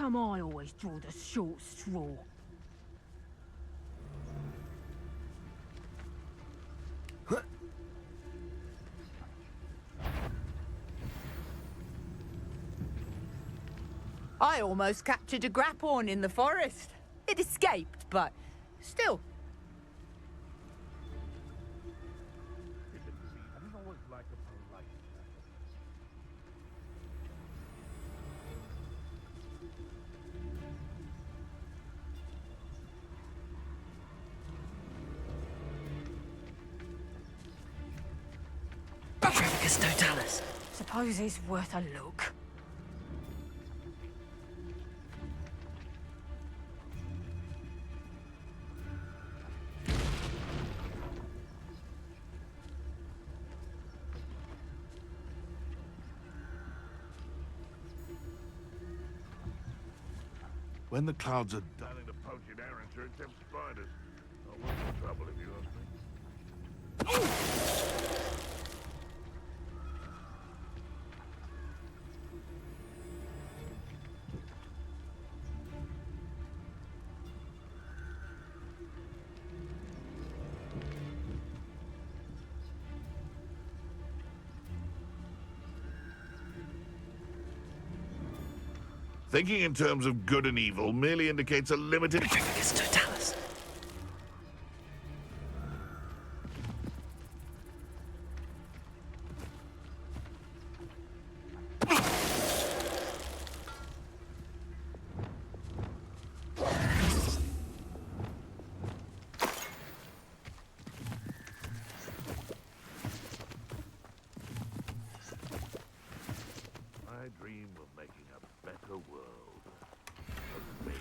come I always draw the short straw? I almost captured a grapphorn in the forest. It escaped, but still. Suppose it's worth a look. When the clouds are darting to poach in Arrowsmith, them spiders. I want some trouble if you ask me. Thinking in terms of good and evil merely indicates a limited... Totalis. I dream of making a better world for me.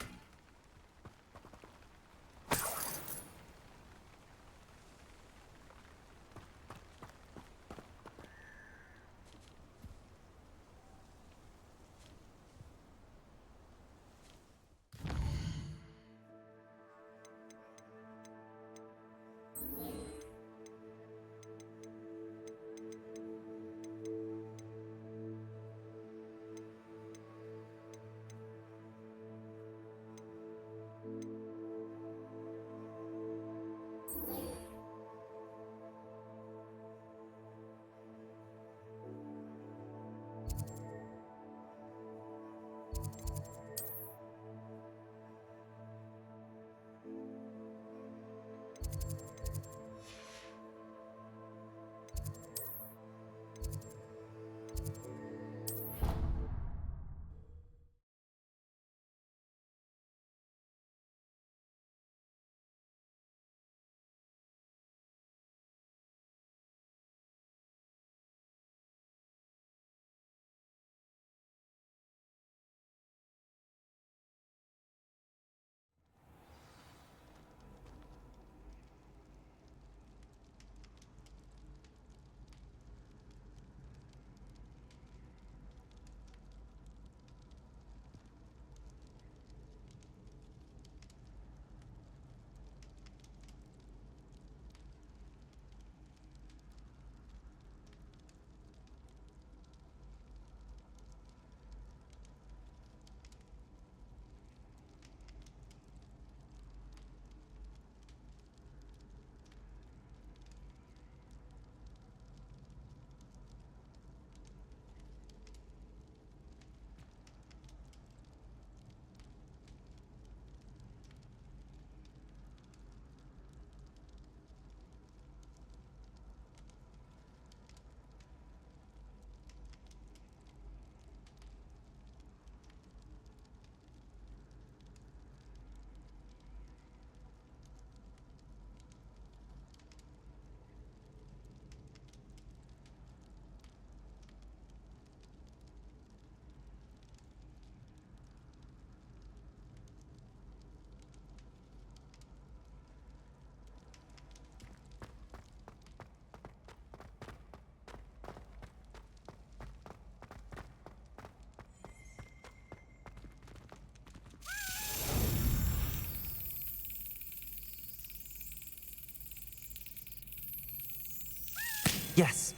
Yes.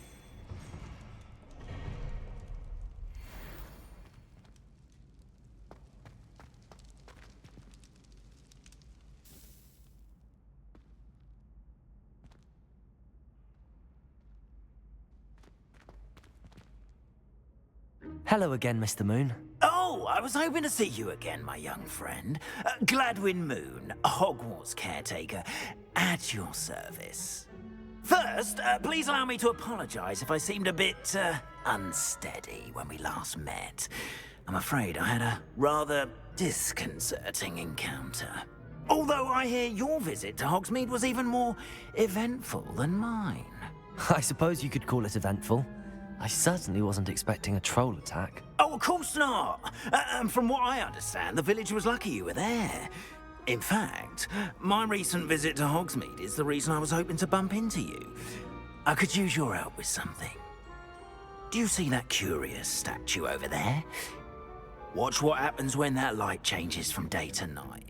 Hello again, Mr. Moon. Oh, I was hoping to see you again, my young friend. Gladwin Moon, Hogwarts caretaker, at your service. First, please allow me to apologize if I seemed a bit, unsteady when we last met. I'm afraid I had a rather disconcerting encounter. Although I hear your visit to Hogsmeade was even more eventful than mine. I suppose you could call it eventful. I certainly wasn't expecting a troll attack. Oh, of course not. And from what I understand, the village was lucky you were there. In fact, my recent visit to Hogsmeade is the reason I was hoping to bump into you. I could use your help with something. Do you see that curious statue over there? Watch what happens when that light changes from day to night.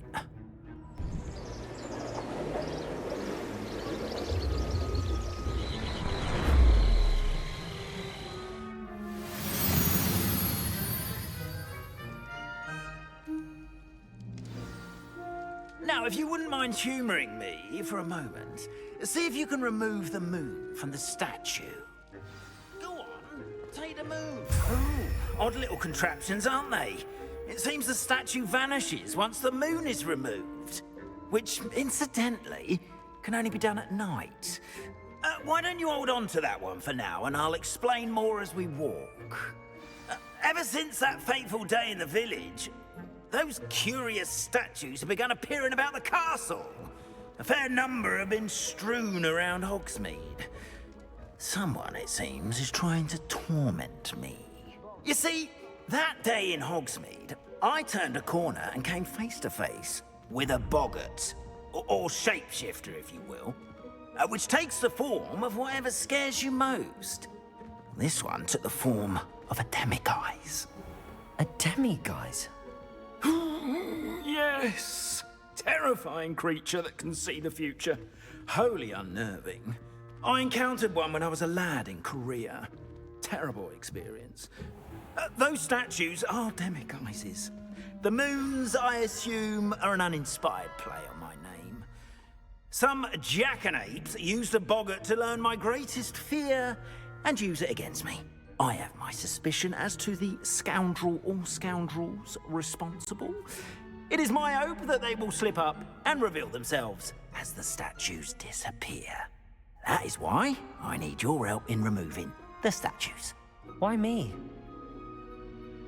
Now, if you wouldn't mind humouring me for a moment, see if you can remove the moon from the statue. Go on, take the moon. Ooh, odd little contraptions, aren't they? It seems the statue vanishes once the moon is removed, which, incidentally, can only be done at night. Why don't you hold on to that one for now, and I'll explain more as we walk. Ever since that fateful day in the village, those curious statues have begun appearing about the castle. A fair number have been strewn around Hogsmeade. Someone, it seems, is trying to torment me. You see, that day in Hogsmeade, I turned a corner and came face to face with a boggart, or shapeshifter, if you will, which takes the form of whatever scares you most. This one took the form of a demiguise. A demiguise? Yes! Terrifying creature that can see the future. Wholly unnerving. I encountered one when I was a lad in Korea. Terrible experience. Those statues are demiguises. The moons, I assume, are an uninspired play on my name. Some jackanapes used a boggart to learn my greatest fear and use it against me. I have my suspicion as to the scoundrel or scoundrels responsible. It is my hope that they will slip up and reveal themselves as the statues disappear. That is why I need your help in removing the statues. Why me?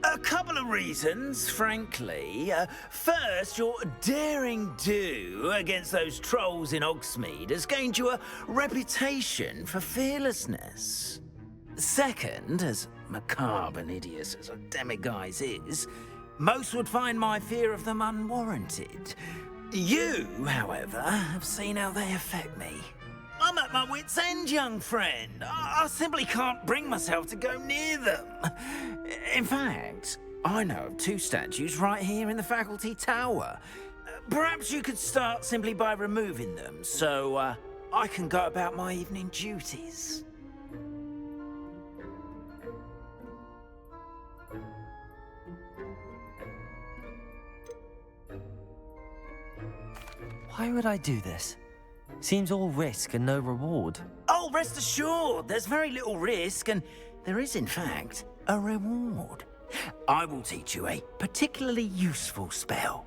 A couple of reasons, frankly. First, your daring do against those trolls in Hogsmeade has gained you a reputation for fearlessness. Second, as macabre and hideous as a demiguise is, most would find my fear of them unwarranted. You, however, have seen how they affect me. I'm at my wit's end, young friend. I simply can't bring myself to go near them. In fact, I know of two statues right here in the faculty tower. Perhaps you could start simply by removing them, so I can go about my evening duties. Why would I do this? Seems all risk and no reward. Oh, rest assured, there's very little risk, and there is, in fact, a reward. I will teach you a particularly useful spell.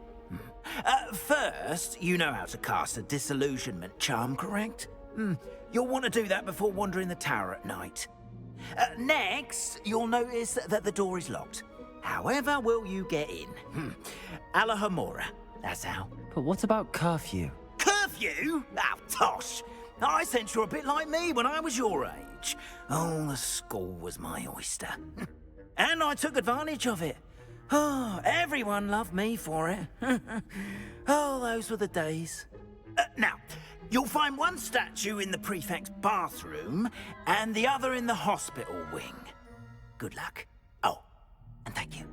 First, you know how to cast a disillusionment charm, correct? You'll want to do that before wandering the tower at night. Next, you'll notice that the door is locked. However will you get in? Alahomora, that's how. But what about curfew? Curfew? Oh, tosh! I sense you're a bit like me when I was your age. Oh, the school was my oyster. And I took advantage of it. Oh, everyone loved me for it. Oh, those were the days. Now, you'll find one statue in the prefect's bathroom and the other in the hospital wing. Good luck. Oh, and thank you.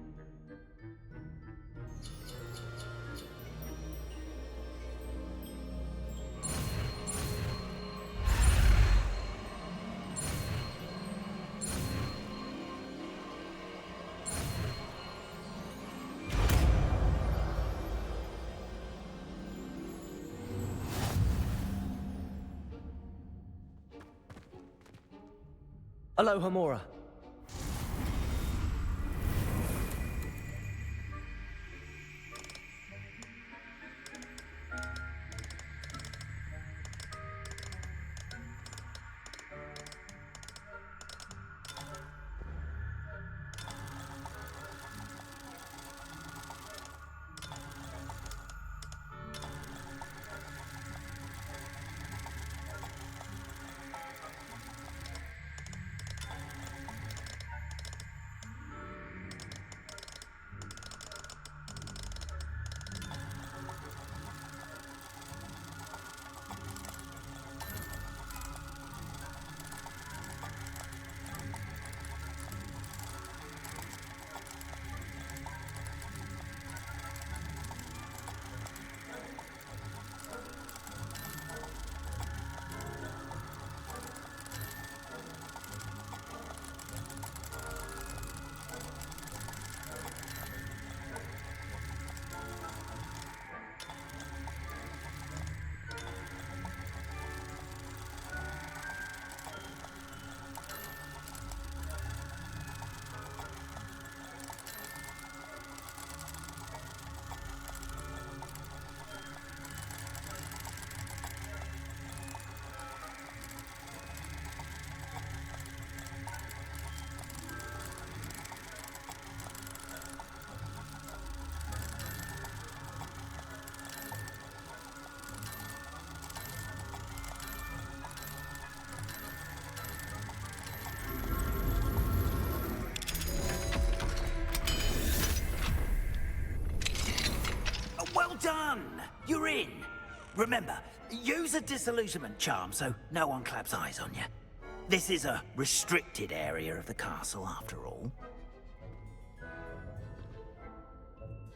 Hello, Homora. in! Remember, use a disillusionment charm so no one claps eyes on you. This is a restricted area of the castle, after all.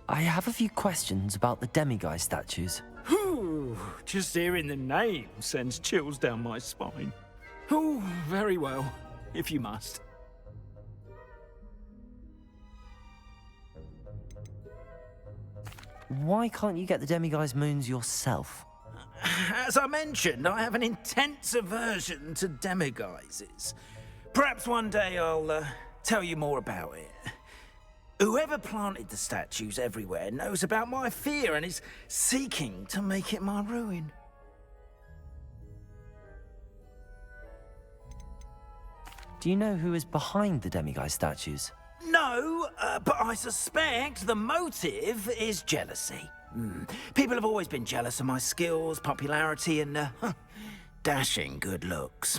I have a few questions about the demiguise statues. Whew, just hearing the name sends chills down my spine. Oh, very well, if you must. Why can't you get the demiguise moons yourself? As I mentioned, I have an intense aversion to demiguises. Perhaps one day I'll tell you more about it. Whoever planted the statues everywhere knows about my fear and is seeking to make it my ruin. Do you know who is behind the demiguise statues? No, but I suspect the motive is jealousy. People have always been jealous of my skills, popularity, and dashing good looks.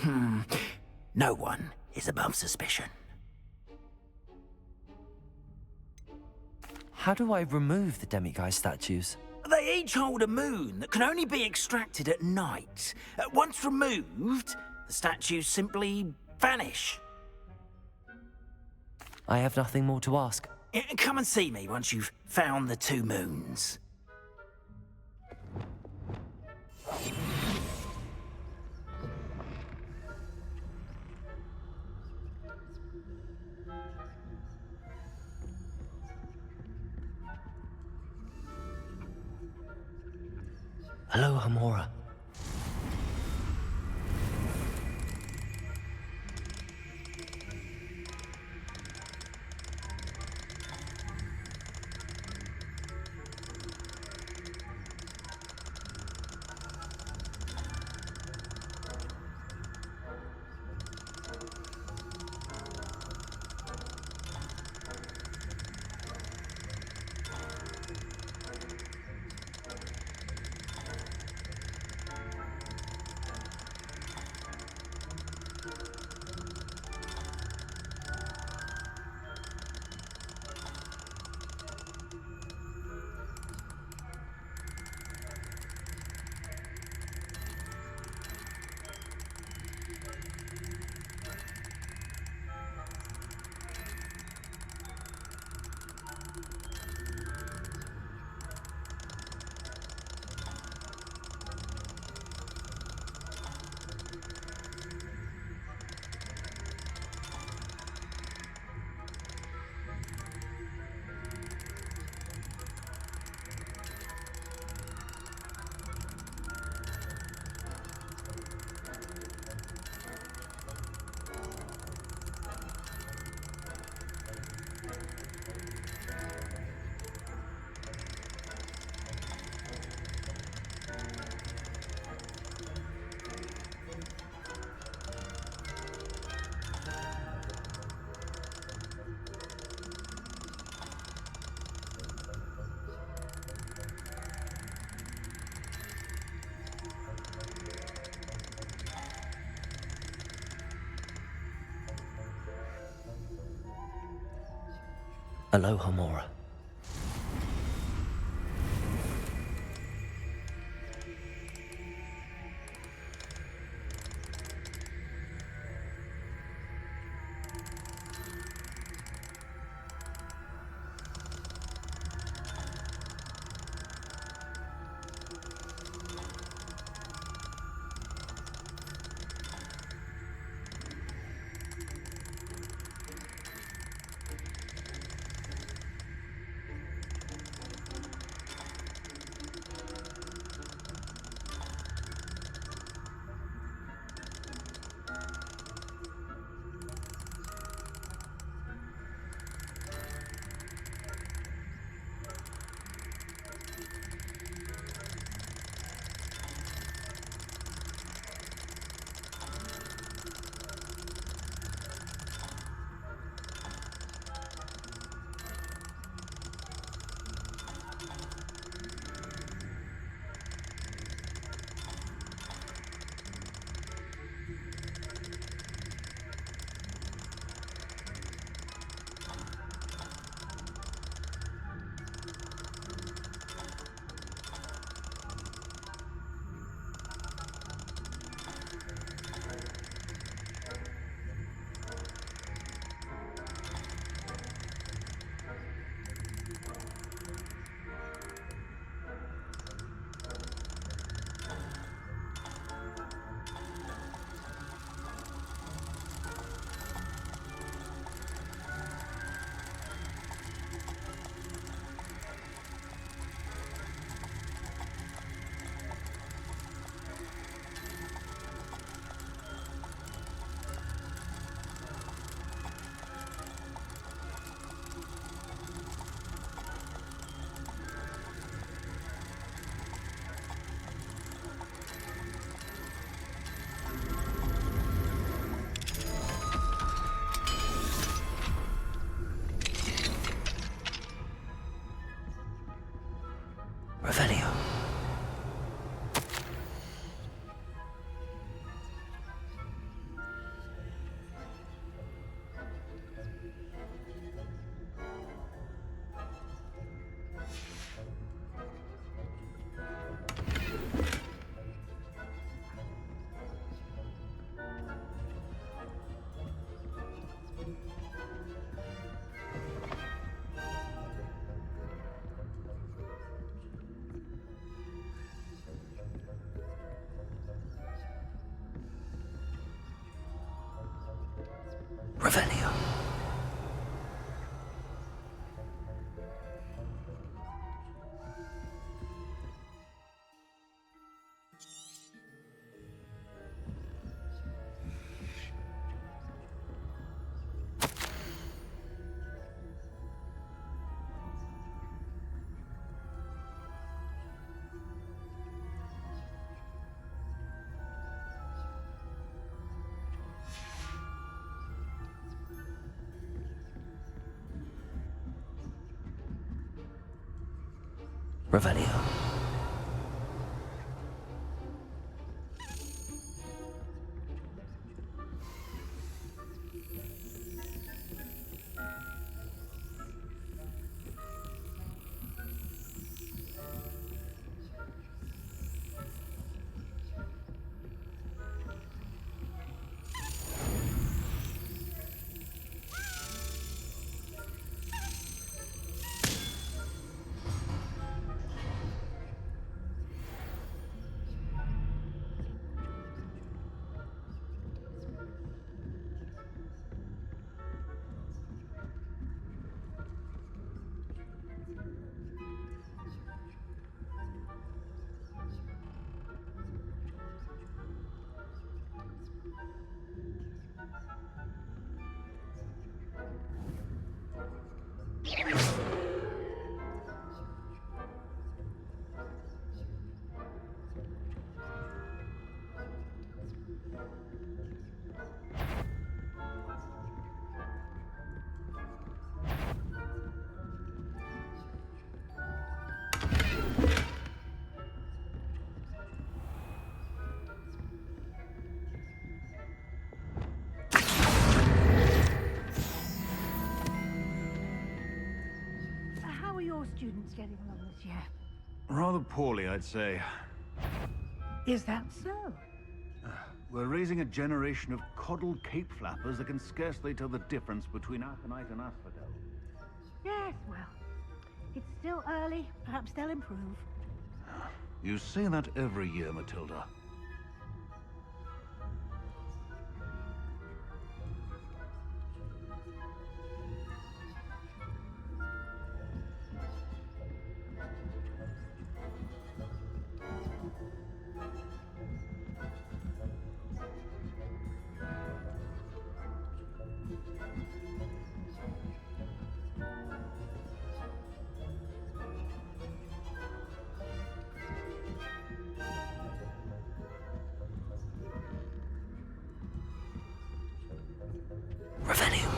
No one is above suspicion. How do I remove the demiguise statues? They each hold a moon that can only be extracted at night. Once removed, the statues simply vanish. I have nothing more to ask. Come and see me once you've found the 2 moons. Hello, Homma. Hello, Homma. Revelio. Revelio. How are your students getting along this year? Rather poorly, I'd say. Is that so? We're raising a generation of coddled cape flappers that can scarcely tell the difference between aconite and asphodel. Yes, well, it's still early. Perhaps they'll improve. You say that every year, Matilda. Revelio.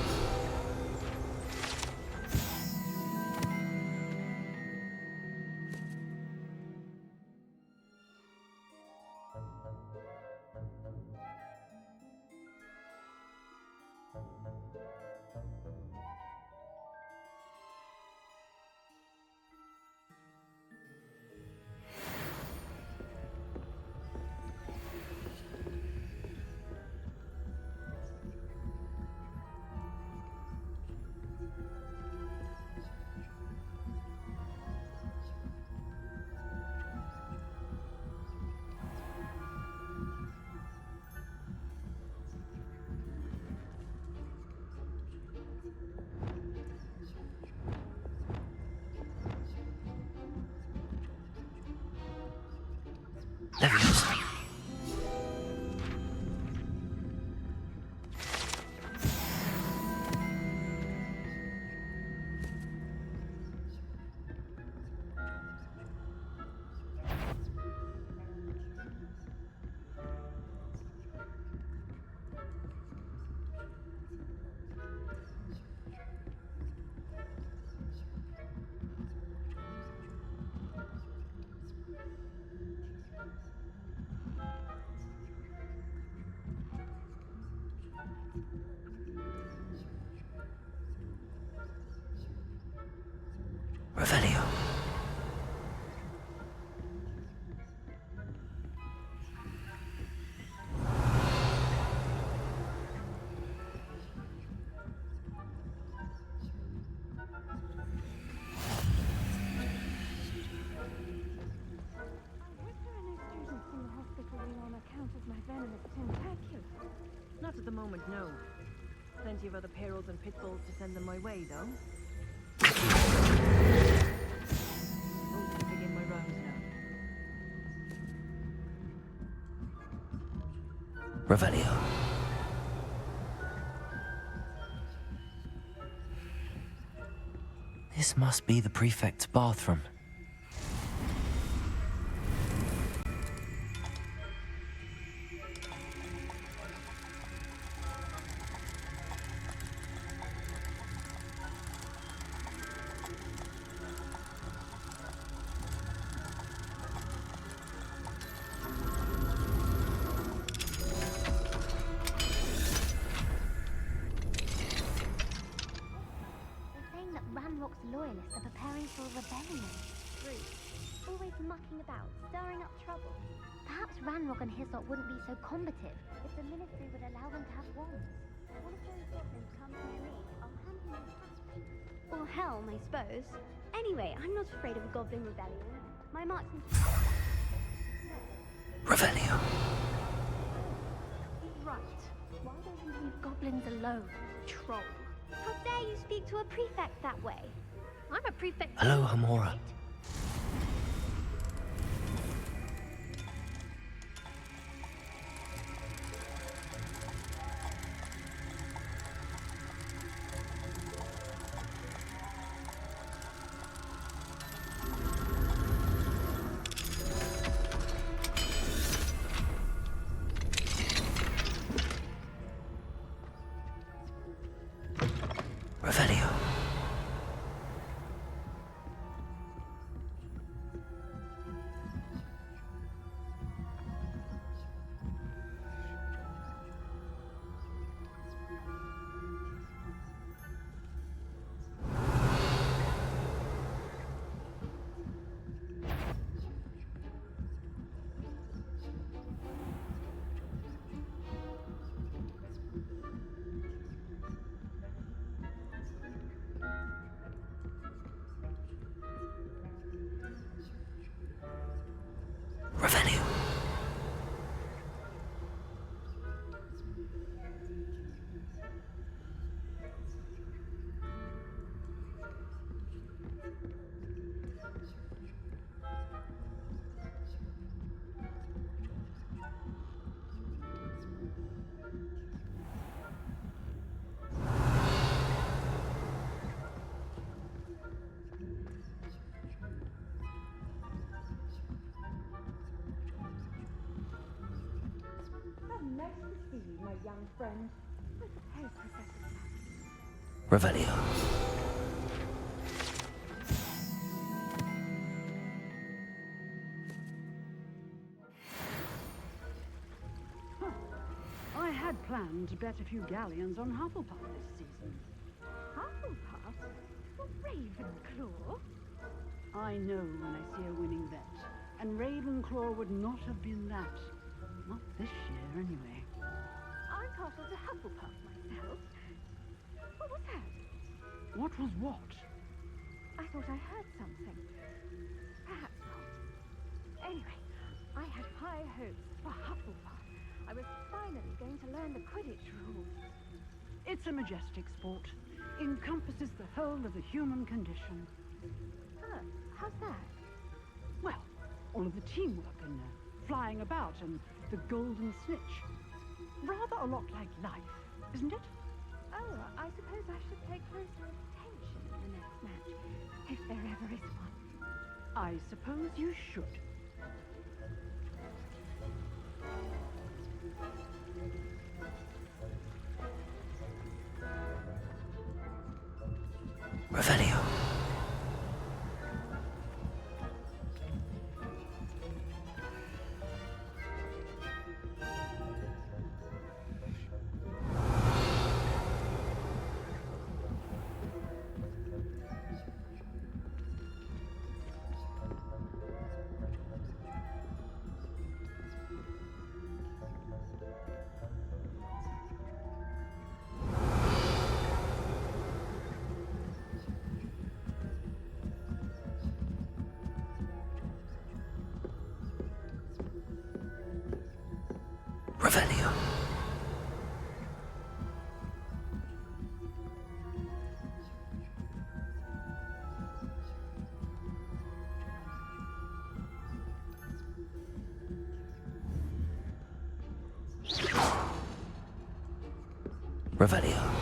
Leviosa. Revelio. On account of my venomous tentaculum. Not at the moment, no. Plenty of other perils and pitfalls to send them my way, though. I'm to begin my rounds now. Revelio. This must be the prefect's bathroom. Loyalists are preparing for a rebellion. Rude. Always mucking about, stirring up trouble. Perhaps Ranrock and Hyssop wouldn't be so combative if the Ministry would allow them to have wands. One of those goblins comes near me, I'll hand him the task. Or helm, I suppose. Anyway, I'm not afraid of a goblin rebellion. My marksman... Revelio. Right. Why don't you leave goblins alone, troll? How dare you speak to a prefect that way? I'm a prefect. Hello, Homma. Revelio. Revelio. Nice to see you, my young friend. Hey, Professor. Revelio. I had planned to bet a few galleons on Hufflepuff this season. Hufflepuff? Or Ravenclaw? I know when I see a winning bet, and Ravenclaw would not have been that. Not this year, anyway. I'm partial to Hufflepuff myself. What was that? What was what? I thought I heard something. Perhaps not. Anyway, I had high hopes for Hufflepuff. I was finally going to learn the Quidditch rules. It's a majestic sport. Encompasses the whole of the human condition. How's that? Well, all of the teamwork and flying about and the golden snitch. Rather a lot like life, isn't it? Oh, I suppose I should pay closer attention in the next match, if there ever is one. I suppose you should. Revelio. Revelio. Revelio.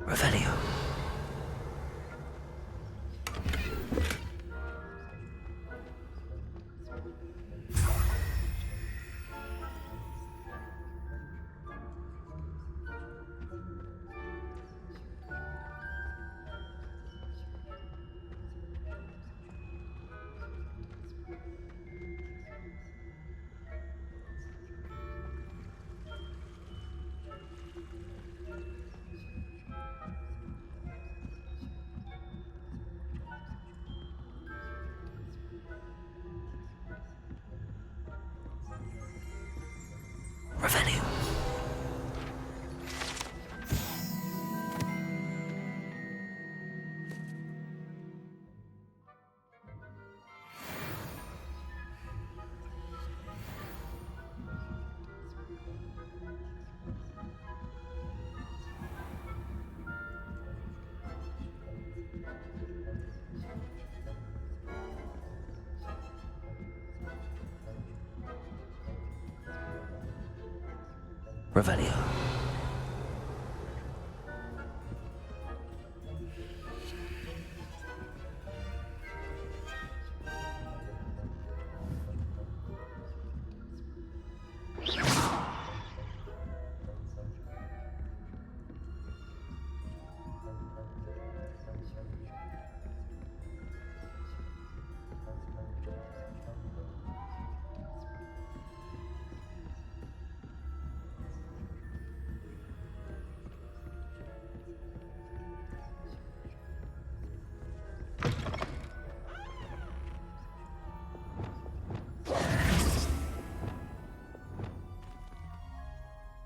Revelio. Revelio. Revelio.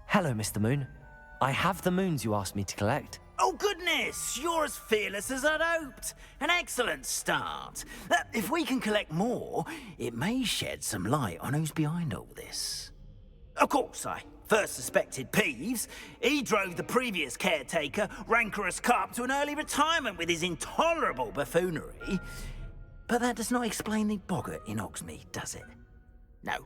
Hello, Mr. Moon. I have the moons you asked me to collect. Oh, goodness! You're as fearless as I'd hoped. An excellent start. If we can collect more, it may shed some light on who's behind all this. Of course, I first suspected Peeves. He drove the previous caretaker, Rancorous Carp, to an early retirement with his intolerable buffoonery. But that does not explain the boggart in Hogsmeade, does it? No.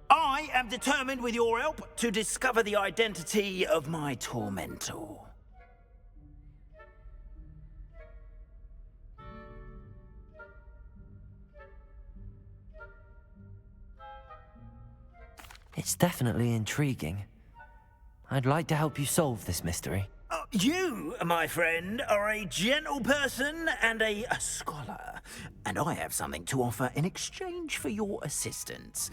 I am determined, with your help, to discover the identity of my tormentor. It's definitely intriguing. I'd like to help you solve this mystery. You, my friend, are a gentle person and a scholar, and I have something to offer in exchange for your assistance.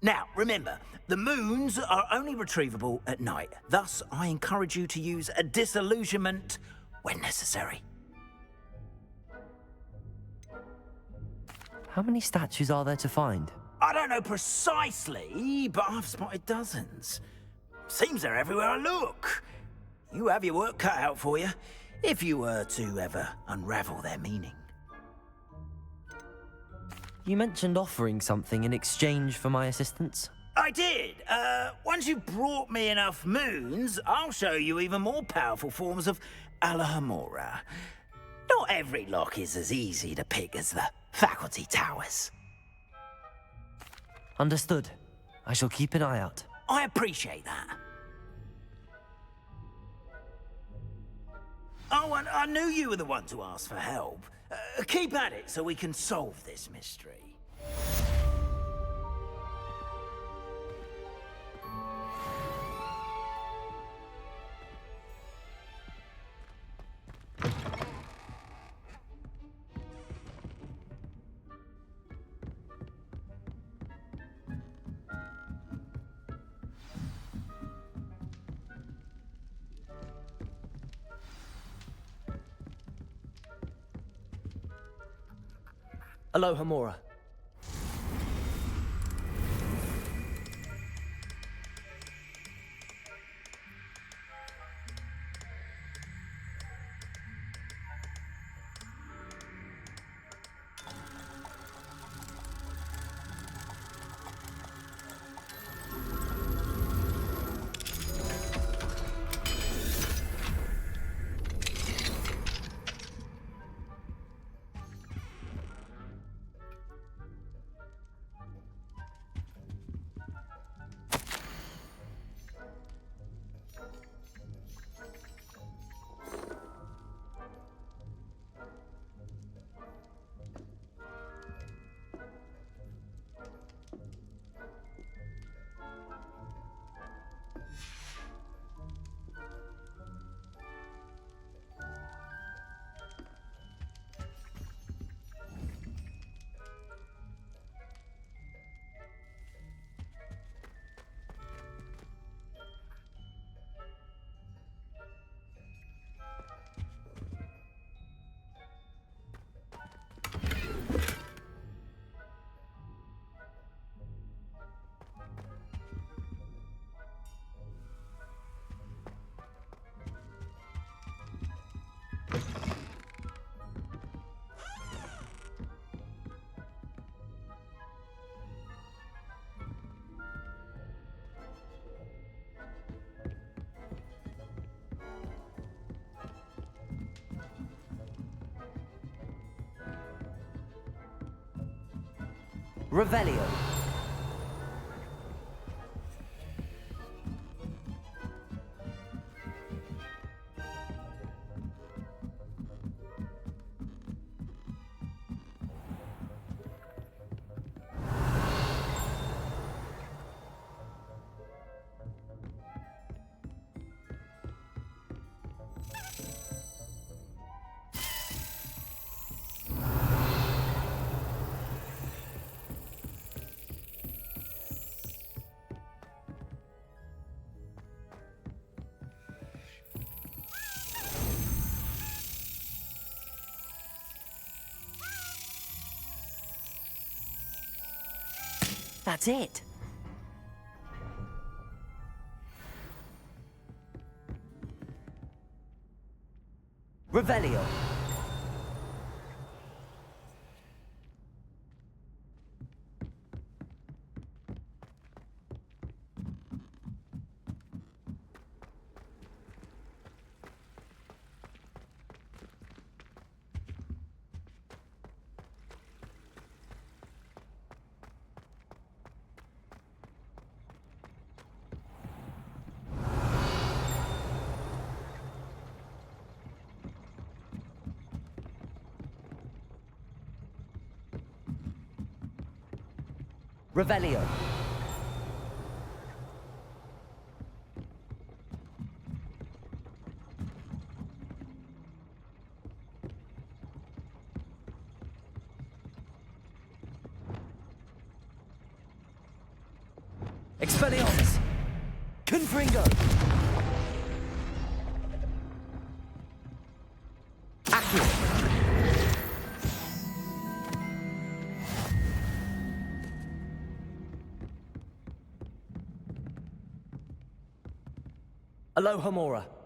Now, remember, the moons are only retrievable at night. Thus, I encourage you to use a disillusionment when necessary. How many statues are there to find? I don't know precisely, but I've spotted dozens. Seems they're everywhere I look. You have your work cut out for you, if you were to ever unravel their meaning. You mentioned offering something in exchange for my assistance. I did. Once you've brought me enough moons, I'll show you even more powerful forms of Alohomora. Not every lock is as easy to pick as the faculty towers. Understood. I shall keep an eye out. I appreciate that. Oh, and I knew you were the one to ask for help. Keep at it so we can solve this mystery. Aloha Mora. Revelio. That's it. Revelio. Revelio. Expelliarmus. Confringo. Accurate. Aloha Mora.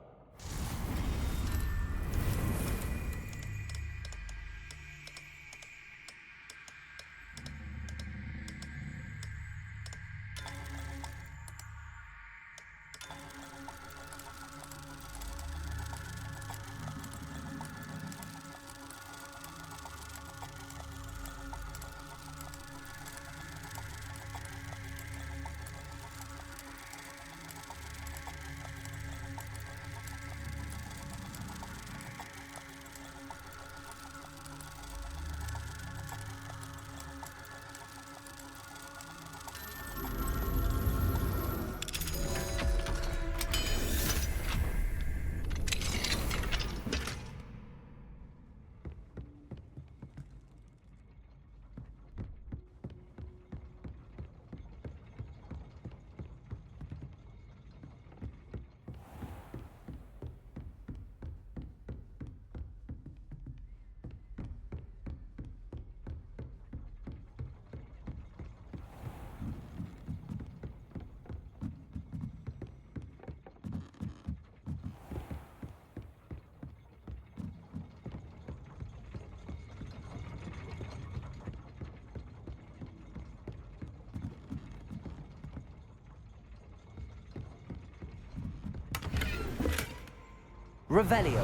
Revelio.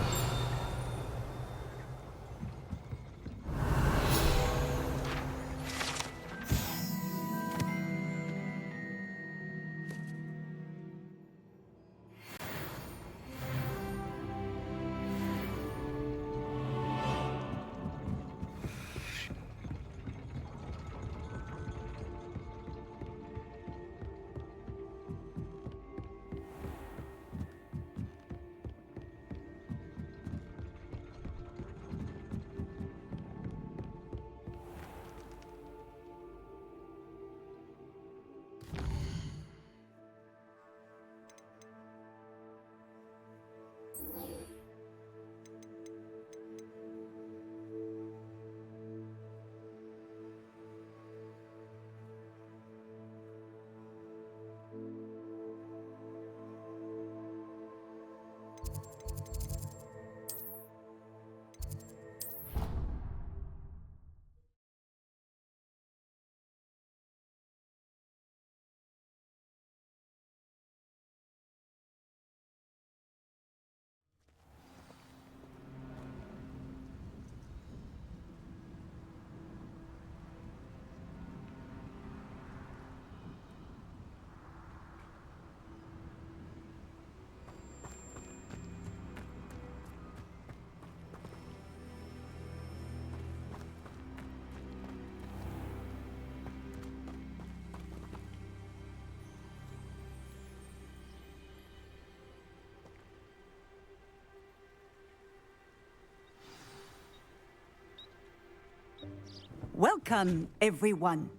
Welcome, everyone.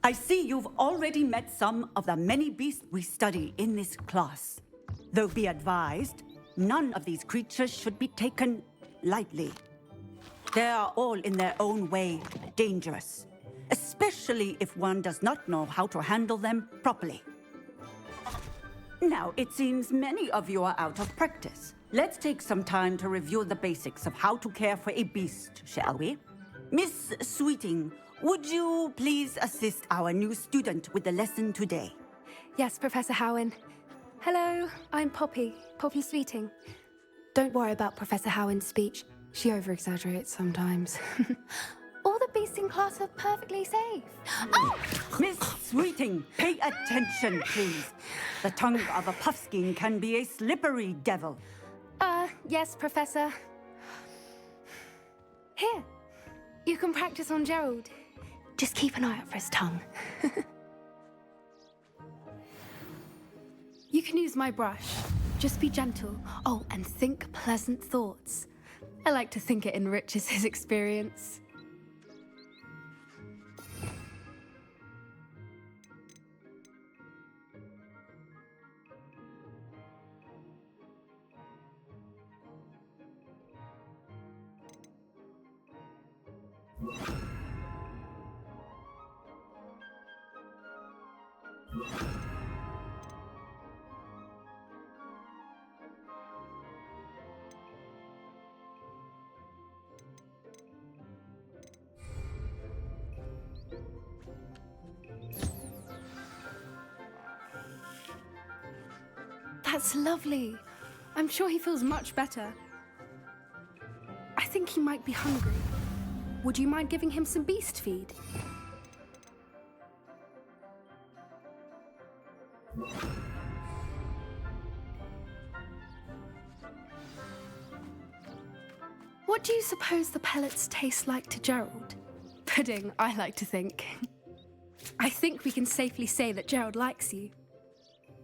I see you've already met some of the many beasts we study in this class. Though be advised, none of these creatures should be taken lightly. They are all in their own way dangerous, especially if one does not know how to handle them properly. Now, it seems many of you are out of practice. Let's take some time to review the basics of how to care for a beast, shall we? Miss Sweeting, would you please assist our new student with the lesson today? Yes, Professor Howen. Hello, I'm Poppy Sweeting. Don't worry about Professor Howen's speech. She over-exaggerates sometimes. All the beasts in class are perfectly safe. Oh! Miss Sweeting, pay attention, please. The tongue of a puffskein can be a slippery devil. Yes, Professor. Here, you can practice on Gerald. Just keep an eye out for his tongue. You can use my brush. Just be gentle. Oh, and think pleasant thoughts. I like to think it enriches his experience. That's lovely. I'm sure he feels much better. I think he might be hungry. Would you mind giving him some beast feed? What do you suppose the pellets taste like to Gerald? Pudding, I like to think. I think we can safely say that Gerald likes you.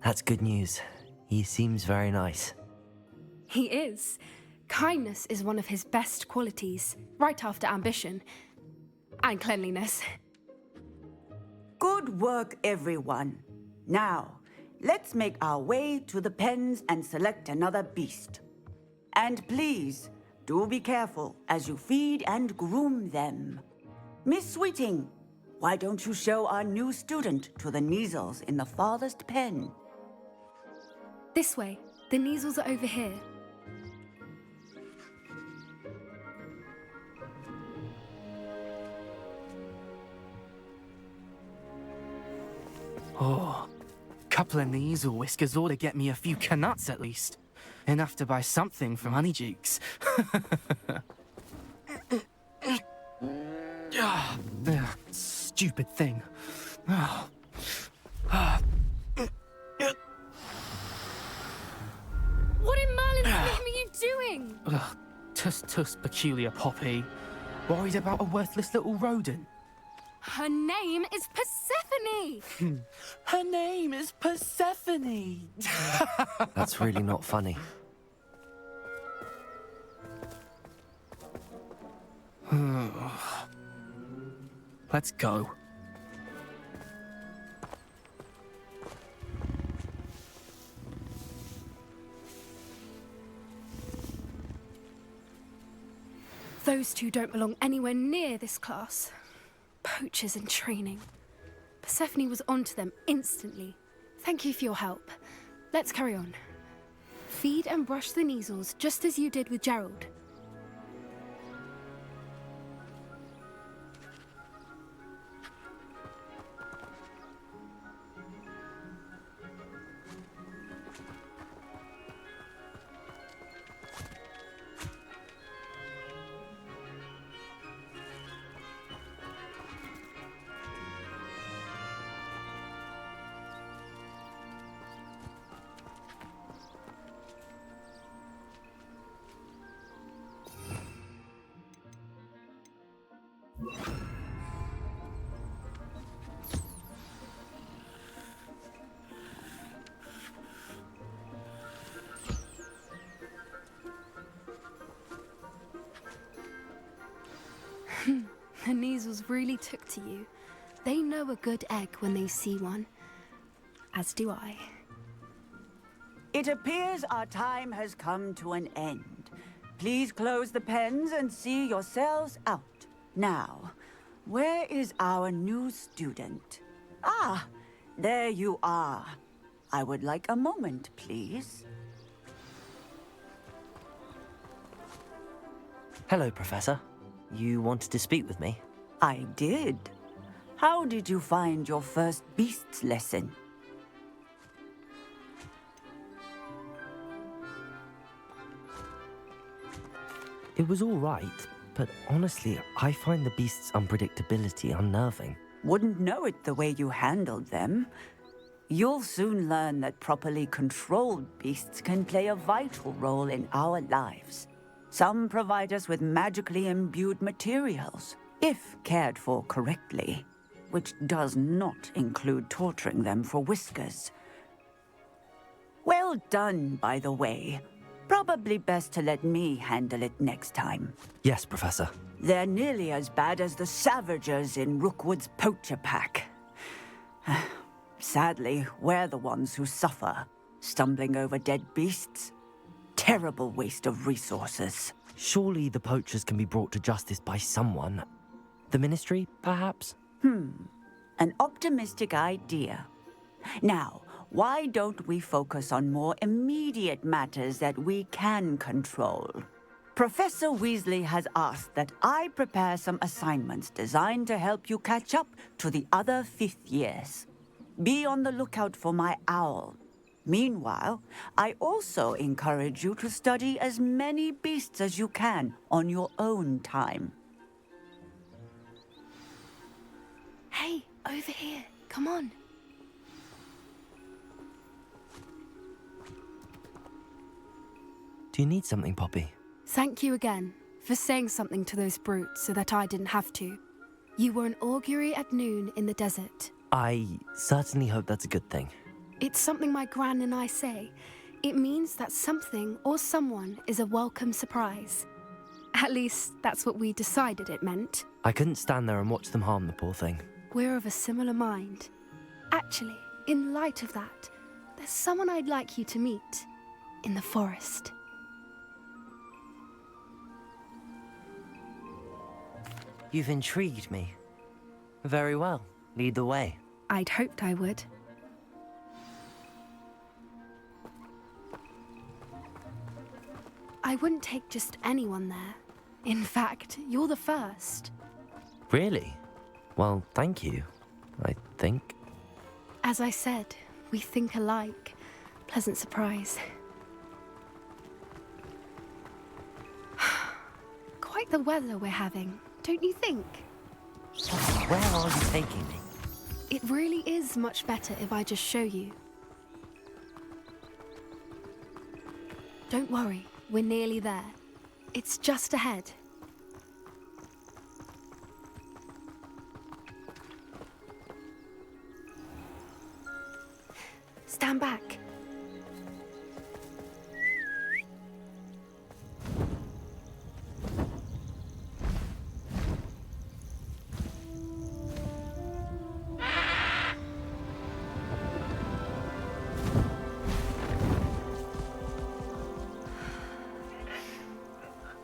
That's good news. He seems very nice. He is. Kindness is one of his best qualities, right after ambition. And cleanliness. Good work, everyone. Now, let's make our way to the pens and select another beast. And please, do be careful as you feed and groom them. Miss Sweeting, why don't you show our new student to the Kneazles in the farthest pen? This way. The Kneazles are over here. Oh, couple of Kneazle whiskers ought to get me a few canuts at least. enough to buy something from Honeydukes. Stupid thing. What in Merlin's name are you doing? Tuss, peculiar Poppy. Worried about a worthless little rodent. Her name is Persephone! Her name is Persephone! That's really not funny. Let's go. Those two don't belong anywhere near this class. Poachers in training. Persephone was onto them instantly. Thank you for your help. Let's carry on. Feed and brush the Neasels just as you did with Gerald. The Neasels really took to you. They know a good egg when they see one. As do I. It appears our time has come to an end. Please close the pens and see yourselves out. Now, where is our new student? Ah, there you are. I would like a moment, please. Hello, Professor. You wanted to speak with me? I did. How did you find your first beasts lesson? It was all right, but honestly, I find the beast's unpredictability unnerving. Wouldn't know it the way you handled them. You'll soon learn that properly controlled beasts can play a vital role in our lives. Some provide us with magically imbued materials, if cared for correctly, which does not include torturing them for whiskers. Well done, by the way. Probably best to let me handle it next time. Yes, Professor. They're nearly as bad as the Savagers in Rookwood's poacher pack. Sadly, we're the ones who suffer, stumbling over dead beasts. Terrible waste of resources. Surely the poachers can be brought to justice by someone. The Ministry, perhaps? An optimistic idea. Now, why don't we focus on more immediate matters that we can control? Professor Weasley has asked that I prepare some assignments designed to help you catch up to the other fifth years. Be on the lookout for my owl. Meanwhile, I also encourage you to study as many beasts as you can on your own time. Hey, over here. Come on. Do you need something, Poppy? Thank you again for saying something to those brutes so that I didn't have to. You were an augury at noon in the desert. I certainly hope that's a good thing. It's something my gran and I say. It means that something or someone is a welcome surprise. At least, that's what we decided it meant. I couldn't stand there and watch them harm the poor thing. We're of a similar mind. Actually, in light of that, there's someone I'd like you to meet. In the forest. You've intrigued me. Very well. Lead the way. I'd hoped I would. I wouldn't take just anyone there. In fact, you're the first. Really? Well, thank you, I think. As I said, we think alike. Pleasant surprise. like the weather we're having, don't you think? Poppy, where are you taking me? It really is much better if I just show you. Don't worry, we're nearly there. It's just ahead. Stand back.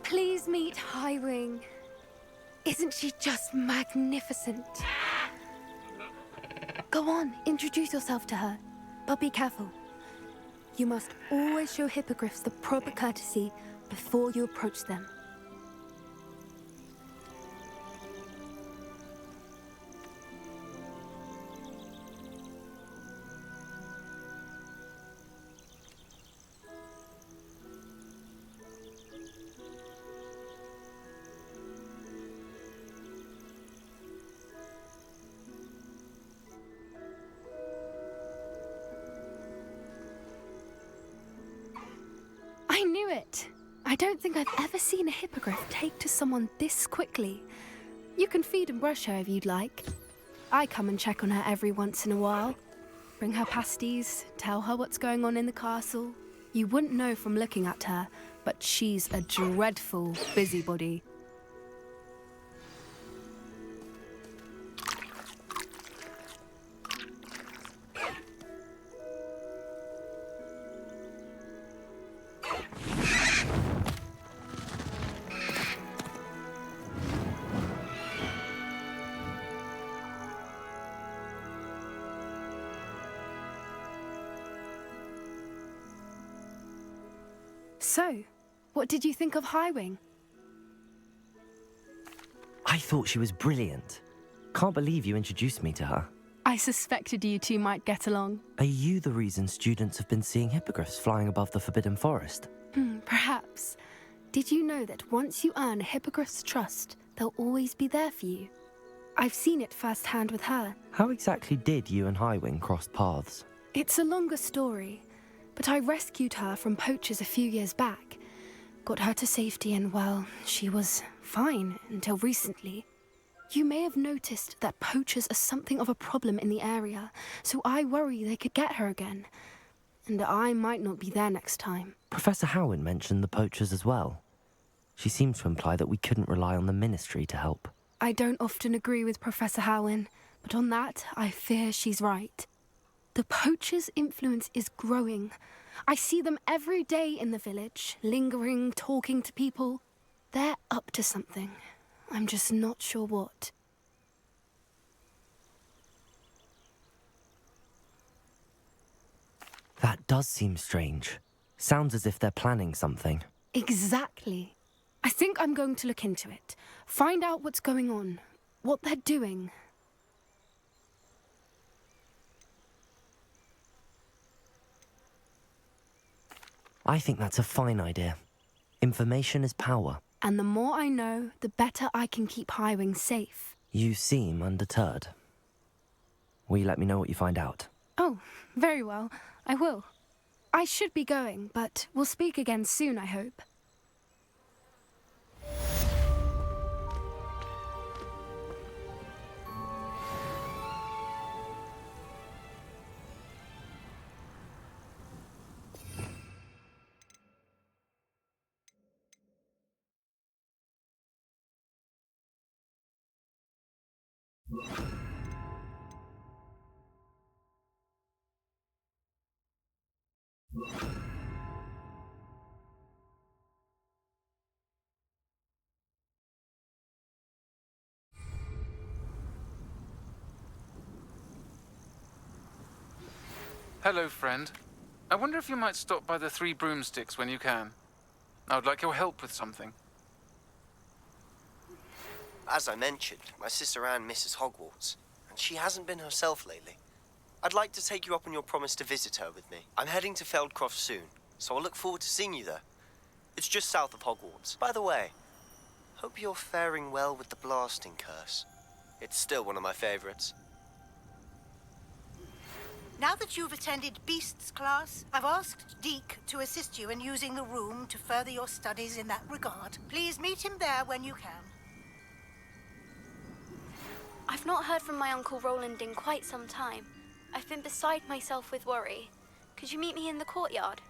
Please meet Highwing. Isn't she just magnificent? Go on, introduce yourself to her. But be careful. You must always show hippogriffs the proper courtesy before you approach them. I knew it! I don't think I've ever seen a hippogriff take to someone this quickly. You can feed and brush her if you'd like. I come and check on her every once in a while. Bring her pasties, tell her what's going on in the castle. You wouldn't know from looking at her, but she's a dreadful busybody. So, what did you think of Highwing? I thought she was brilliant. Can't believe you introduced me to her. I suspected you two might get along. Are you the reason students have been seeing hippogriffs flying above the Forbidden Forest? Perhaps. Did you know that once you earn a hippogriff's trust, they'll always be there for you? I've seen it firsthand with her. How exactly did you and Highwing cross paths? It's a longer story, but I rescued her from poachers a few years back. Got her to safety and, well, she was fine until recently. You may have noticed that poachers are something of a problem in the area, so I worry they could get her again. And I might not be there next time. Professor Howen mentioned the poachers as well. She seemed to imply that we couldn't rely on the Ministry to help. I don't often agree with Professor Howen, but on that, I fear she's right. The poachers' influence is growing. I see them every day in the village, lingering, talking to people. They're up to something. I'm just not sure what. That does seem strange. Sounds as if they're planning something. Exactly. I think I'm going to look into it. Find out what's going on, what they're doing. I think that's a fine idea. Information is power. And the more I know, the better I can keep Highwing safe. You seem undeterred. Will you let me know what you find out? Oh, very well. I will. I should be going, but we'll speak again soon, I hope. Hello, friend. I wonder if you might stop by the Three Broomsticks when you can. I would like your help with something. As I mentioned, my sister Anne misses Hogwarts, and she hasn't been herself lately. I'd like to take you up on your promise to visit her with me. I'm heading to Feldcroft soon, so I'll look forward to seeing you there. It's just south of Hogwarts. By the way, Hope you're faring well with the blasting curse. It's still one of my favorites. Now that you've attended Beasts class, I've asked Deke to assist you in using the room to further your studies in that regard. Please meet him there when you can. I've not heard from my Uncle Roland in quite some time. I've been beside myself with worry. Could you meet me in the courtyard?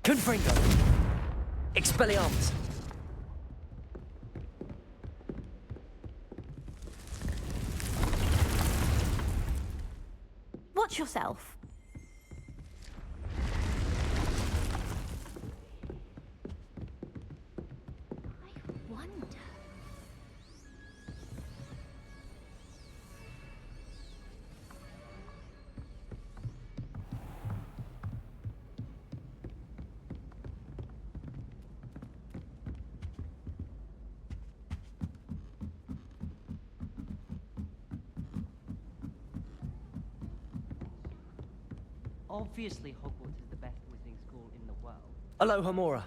Confringo! Expelliarmus! Watch yourself. I wonder. Obviously, Hogwarts is the best wizarding school in the world. Aloha Mora.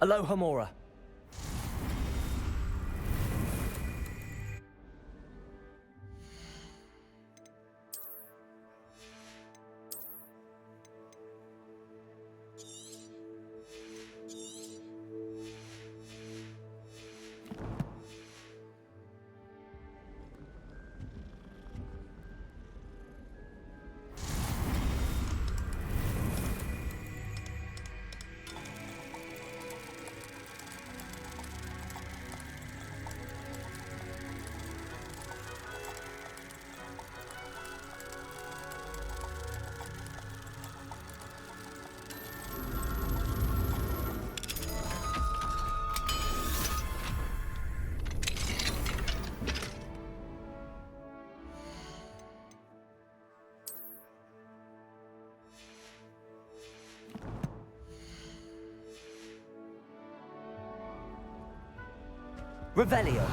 Aloha Mora. Revelio.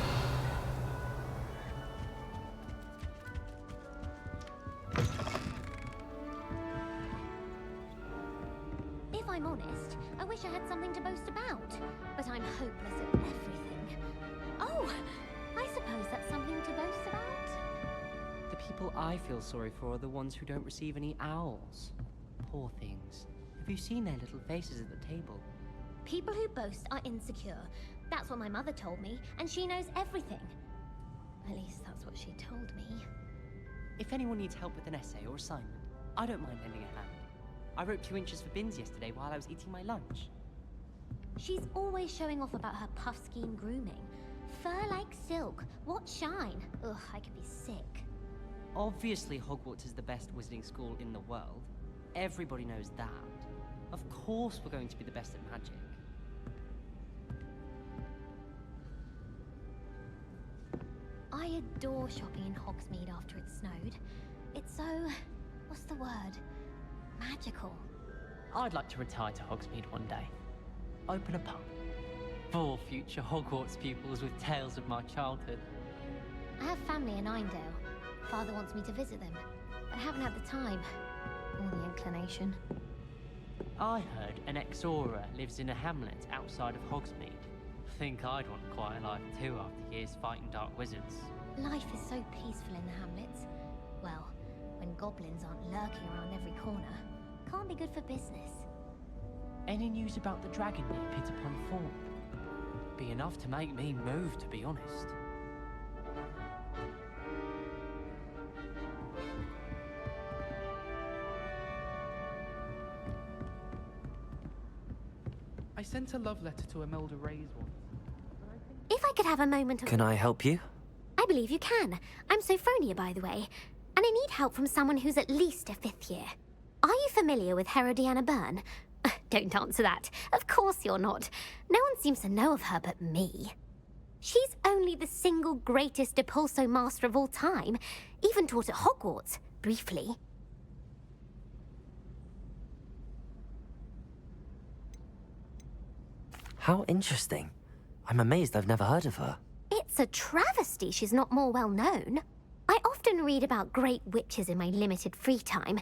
If I'm honest, I wish I had something to boast about. But I'm hopeless at everything. Oh, I suppose that's something to boast about. The people I feel sorry for are the ones who don't receive any owls. Poor things. Have you seen their little faces at the table? People who boast are insecure. That's what my mother told me, and she knows everything. At least that's what she told me. If anyone needs help with an essay or assignment, I don't mind lending a hand. I wrote 2 inches for bins yesterday while I was eating my lunch. She's always showing off about her puff scheme grooming. Fur like silk. What shine? Ugh, I could be sick. Obviously, Hogwarts is the best wizarding school in the world. Everybody knows that. Of course we're going to be the best at magic. I adore shopping in Hogsmeade after it snowed. It's so... what's the word? Magical. I'd like to retire to Hogsmeade one day. Open a pub. For future Hogwarts pupils with tales of my childhood. I have family in Arndale. Father wants me to visit them, but I haven't had the time. Or the inclination. I heard an Exora lives in a hamlet outside of Hogsmeade. Think I'd want a quiet life too after years fighting dark wizards. Life is so peaceful in the hamlets. Well, when goblins aren't lurking around every corner. Can't be good for business. Any news about the dragon near Pit upon Fall? Be enough to make me move, to be honest. I sent a love letter to Imelda Reyes once. If I could have a moment of... Can I help you? I believe you can. I'm Sophronia, by the way. And I need help from someone who's at least a 5th year. Are you familiar with Herodiana Byrne? Don't answer that. Of course you're not. No one seems to know of her but me. She's only the single greatest Depulso master of all time. Even taught at Hogwarts, briefly. How interesting. I'm amazed I've never heard of her. It's a travesty she's not more well known. I often read about great witches in my limited free time.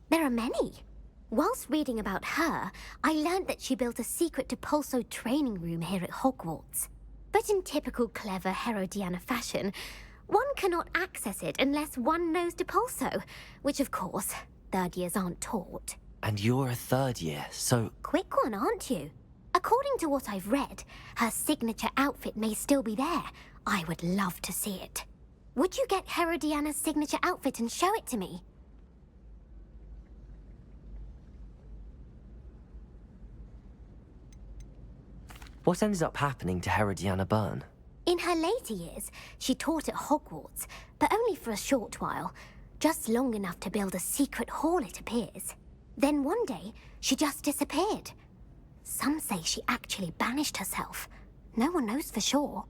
There are many. Whilst reading about her, I learned that she built a secret Depulso training room here at Hogwarts. But in typical clever Herodiana fashion, one cannot access it unless one knows Depulso, which of course, 3rd years aren't taught. And you're a 3rd year, so... Quick one, aren't you? According to what I've read, her signature outfit may still be there. I would love to see it. Would you get Herodiana's signature outfit and show it to me? What ended up happening to Herodiana Byrne? In her later years, she taught at Hogwarts, but only for a short while. Just long enough to build a secret hall, it appears. Then one day, she just disappeared. Some say she actually banished herself. No one knows for sure.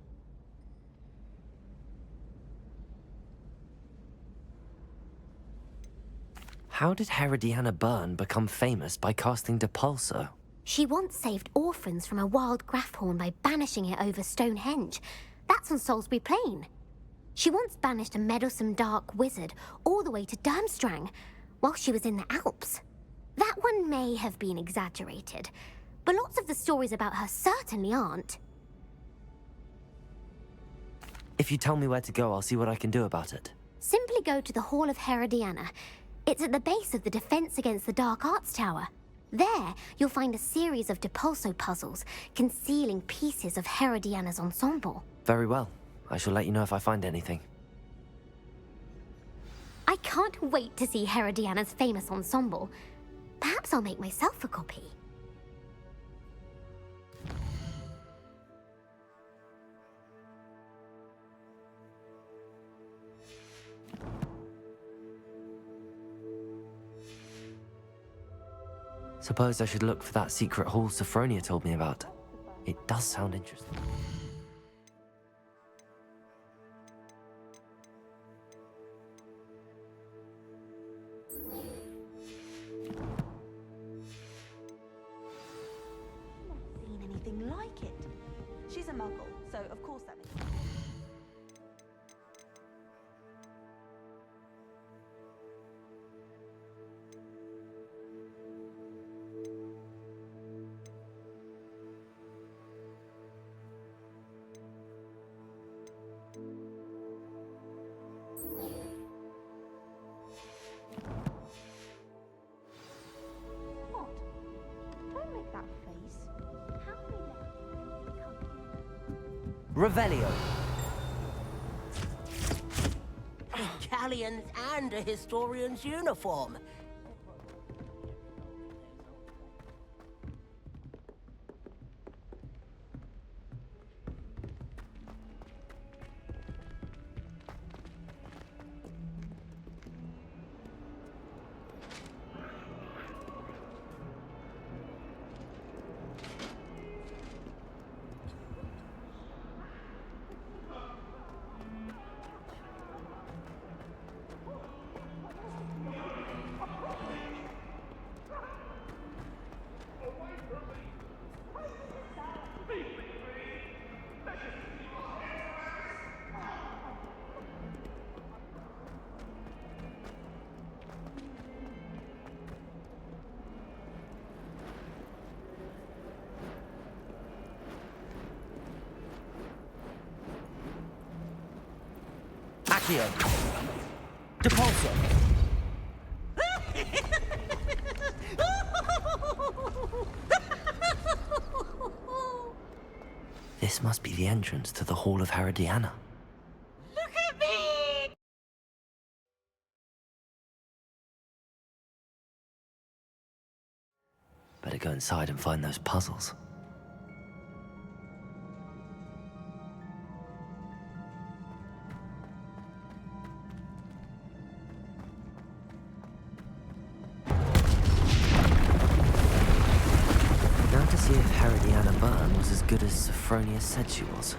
How did Herodiana Byrne become famous by casting Depulso? She once saved orphans from a wild Grafhorn by banishing it over Stonehenge. That's on Salisbury Plain. She once banished a meddlesome dark wizard all the way to Durmstrang while she was in the Alps. That one may have been exaggerated, but lots of the stories about her certainly aren't. If you tell me where to go, I'll see what I can do about it. Simply go to the Hall of Herodiana. It's at the base of the Defense Against the Dark Arts Tower. There, you'll find a series of Depulso puzzles concealing pieces of Herodiana's ensemble. Very well. I shall let you know if I find anything. I can't wait to see Herodiana's famous ensemble. Perhaps I'll make myself a copy. Suppose I should look for that secret hall Sophronia told me about. It does sound interesting. Never seen anything like it. She's a muggle, so of course that makes sense. Revelio. Galleons and a historian's uniform. Accio. Depulso. This must be the entrance to the Hall of Herodiana. Look at me! Better go inside and find those puzzles. Now to see if Herodiana Byrne was as good as Sophronia said she was.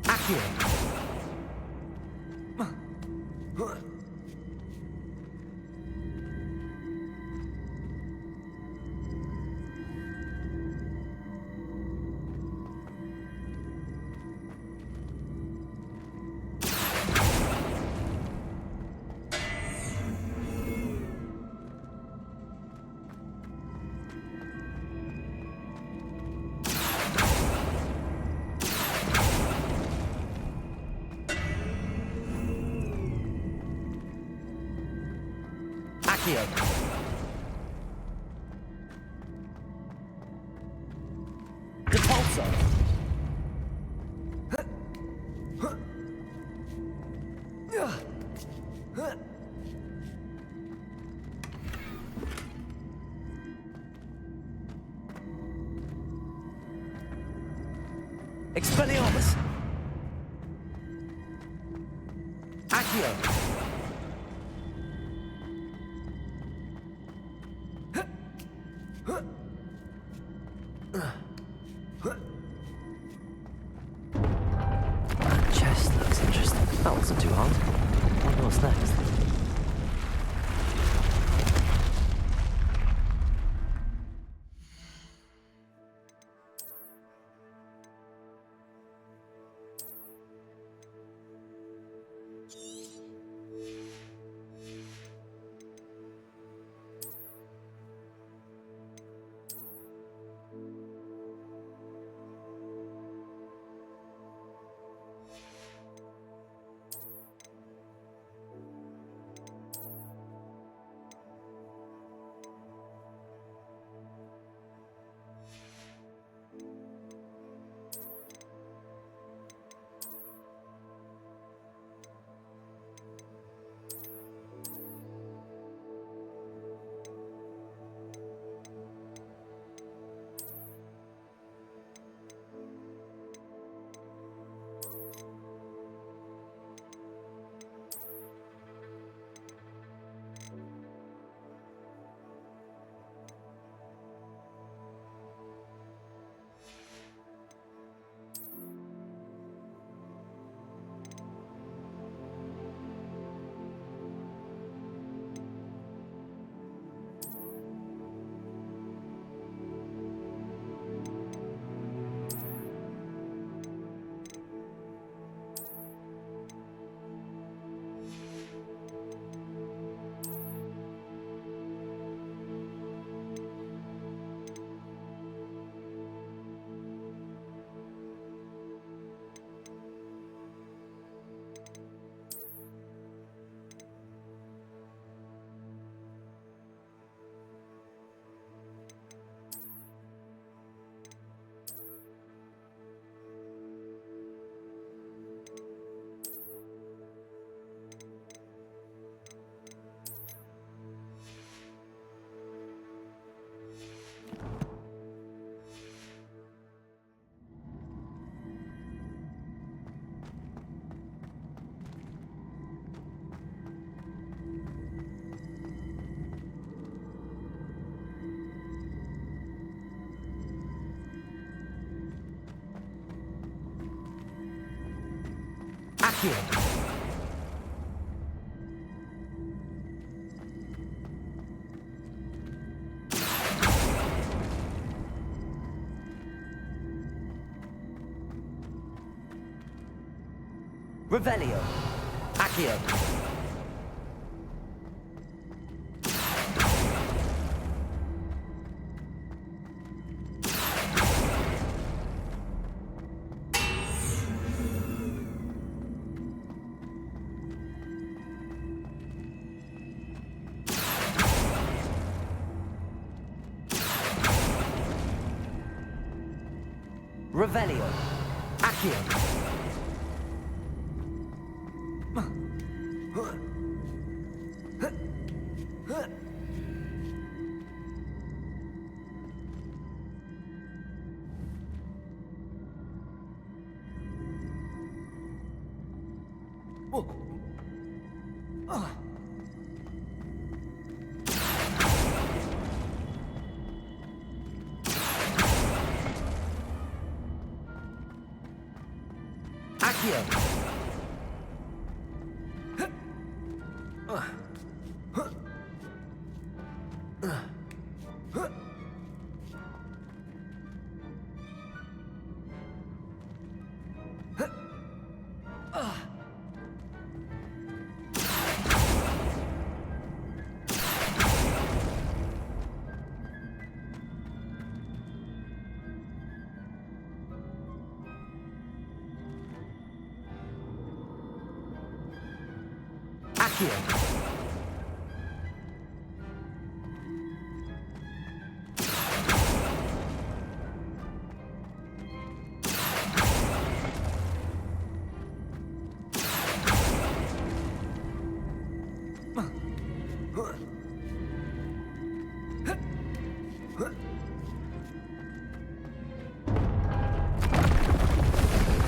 Accio. Accio. Depulso. Expelliarmus. Accio. That chest looks interesting. That wasn't too hard. Wonder what's next. Accio. Revelio. Accio. Revelio. Accio.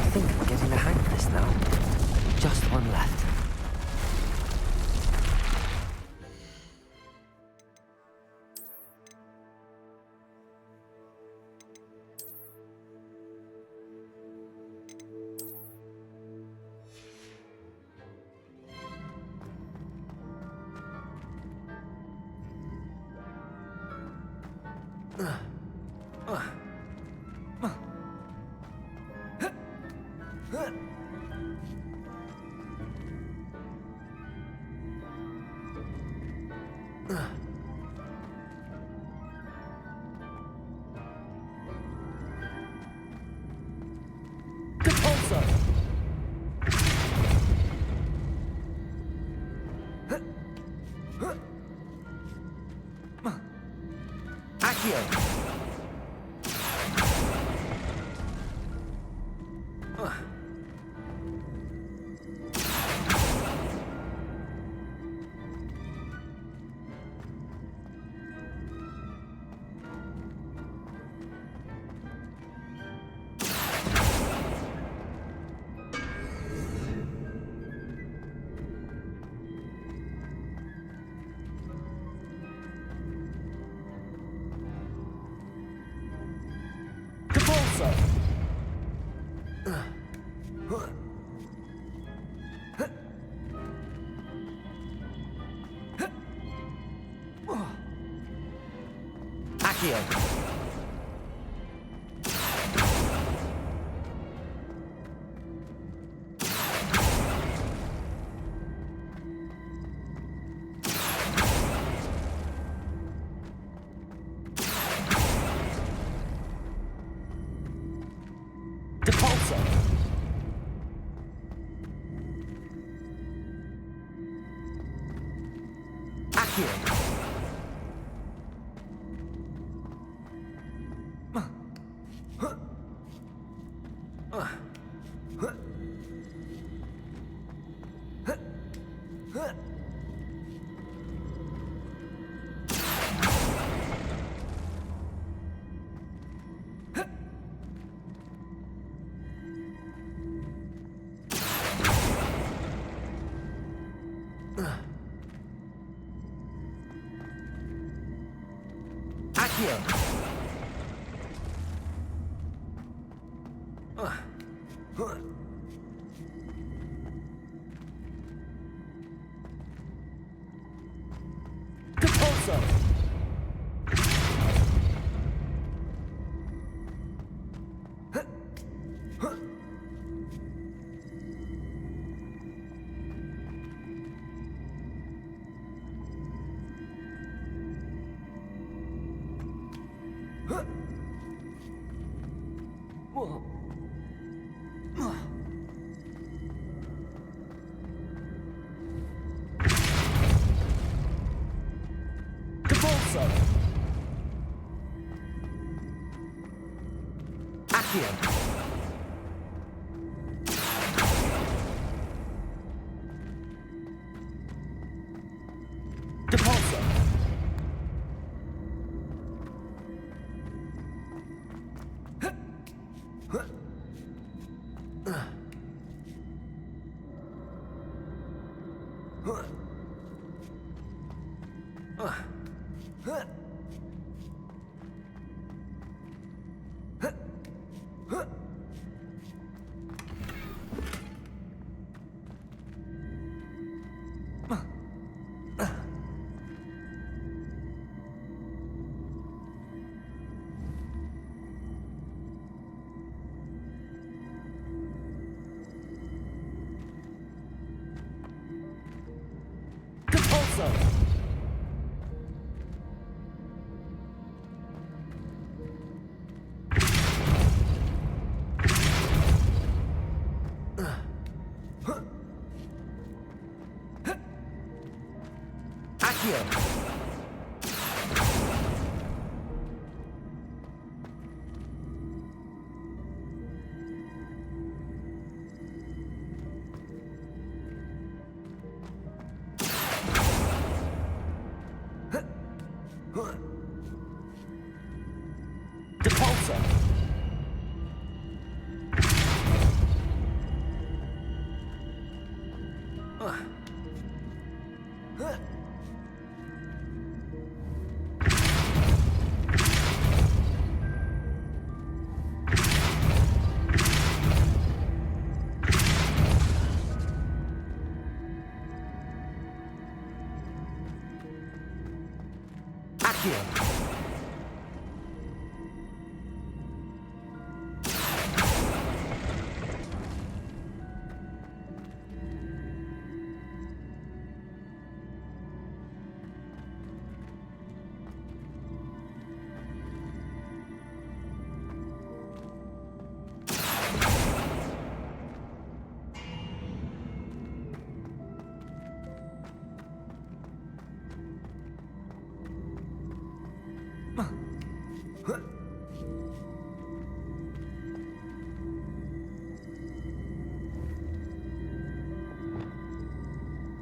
I think I'm getting the hang of this now. Just one left. Accio. Depulso.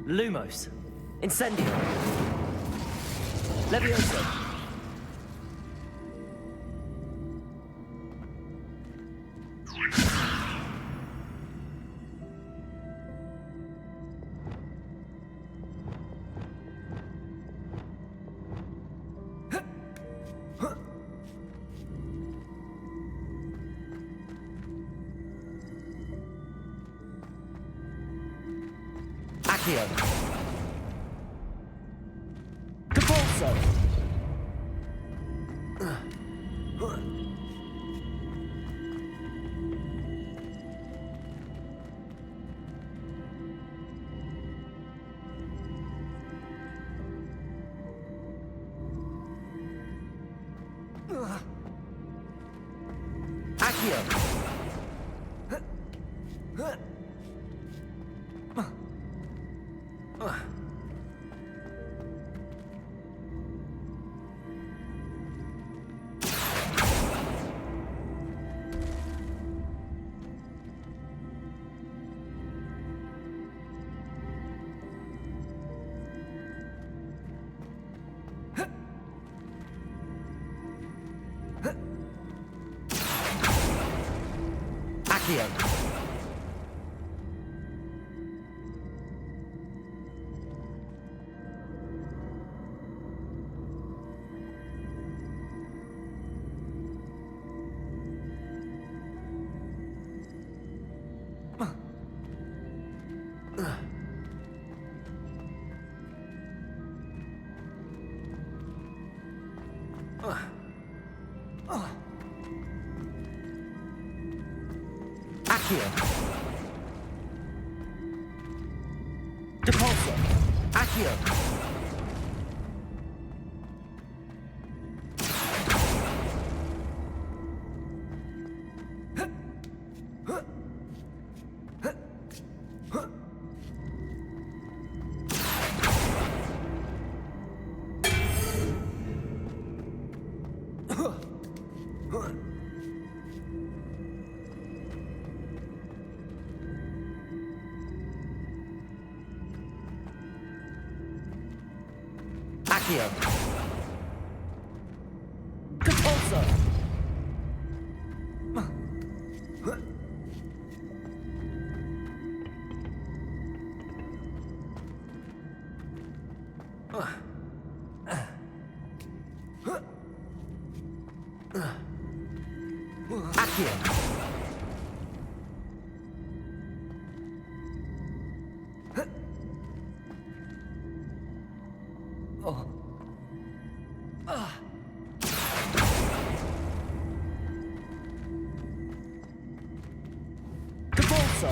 Lumos. Incendio. Levioso. Accio. Depulso. Accio. Accio. Accio. Depulso. Accio. Accio. Compulso. Accio. Oh. Compulso.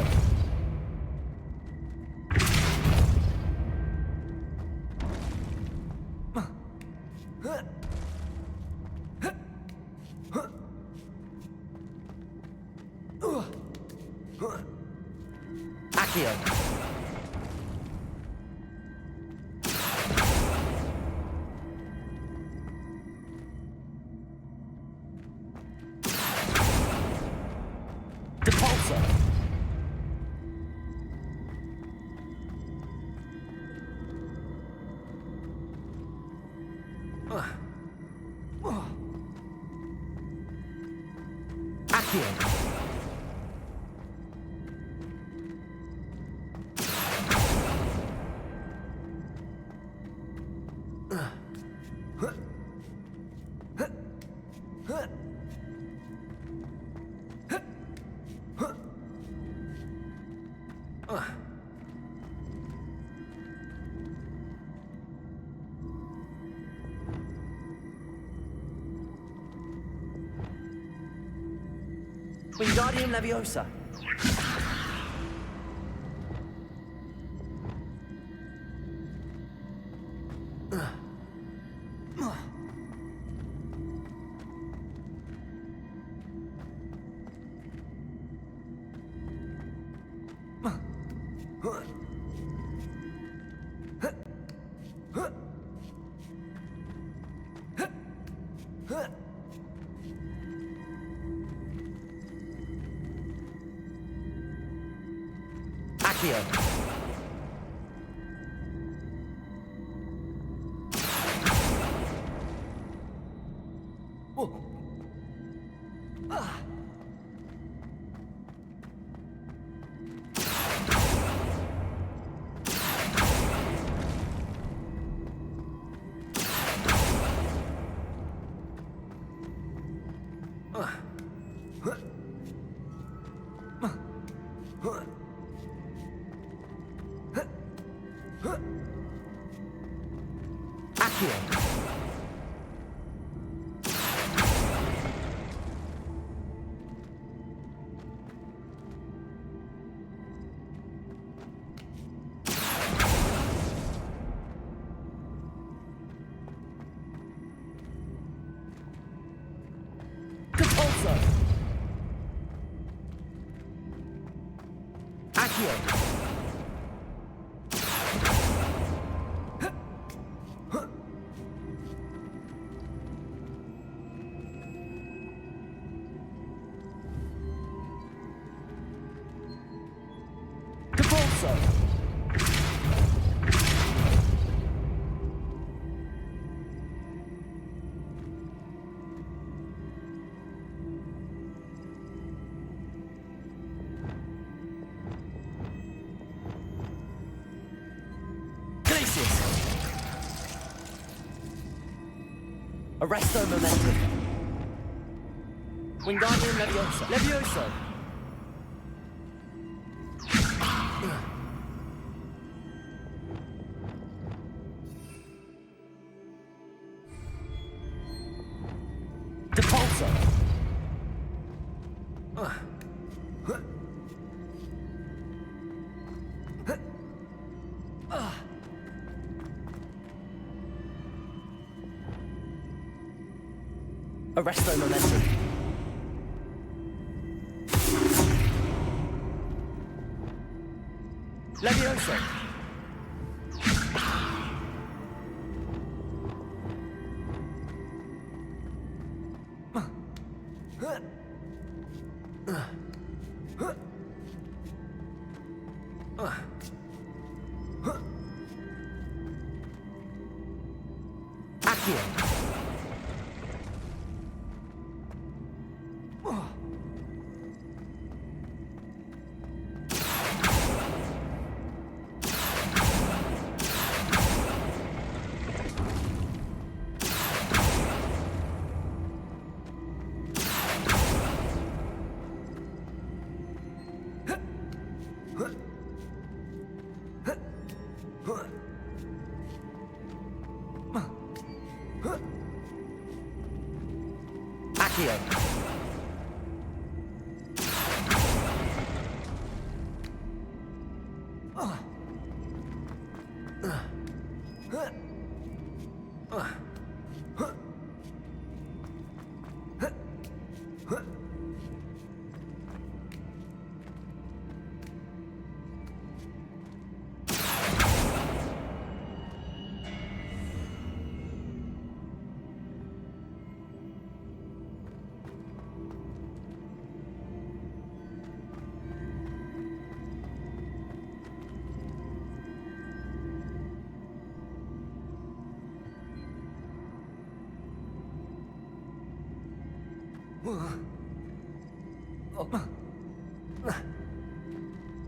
Accio. Depulso. Accio. Wingardium Leviosa. Accio. Oh. Ah. Compulso. Accio. Compulso. Arresto Momentum. Wingardium Leviosa. Levioso. Depulso. Arresto Momentum. Levioso.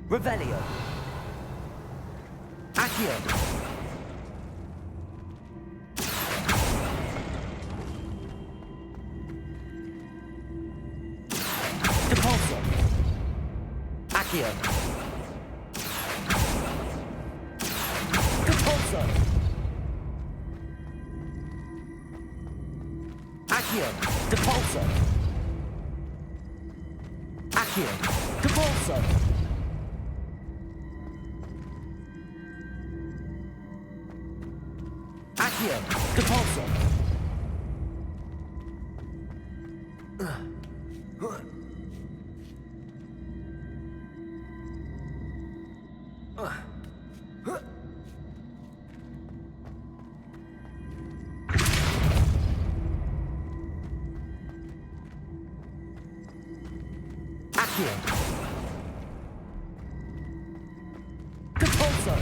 Revelio. Accio. Depulso. Accio. Depulso. Accio. Depulso. Accio. Depulso. Accio. Depulso. Accio. Depulso.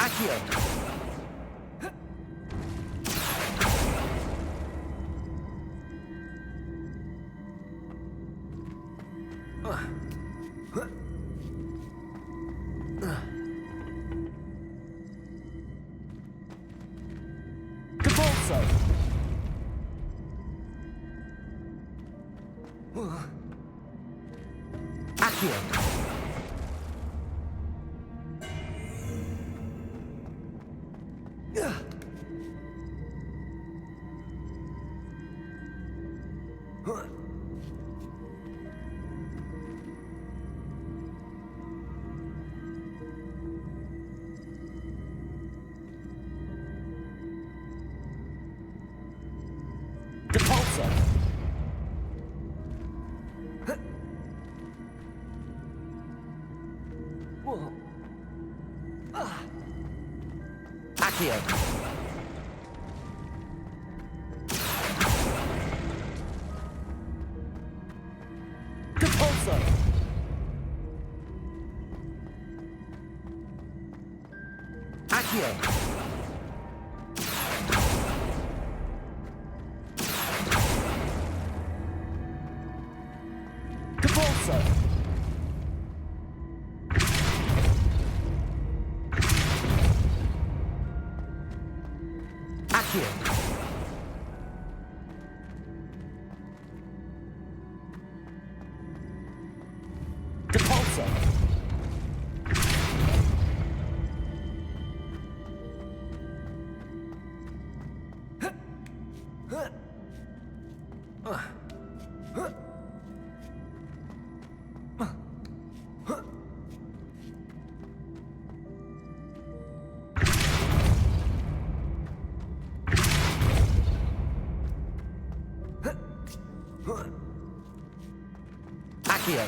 Accio. Accio. Depulso. Accio. Depulso. Accio. Depulso. Accio. Depulso. Accio. Depulso. Accio.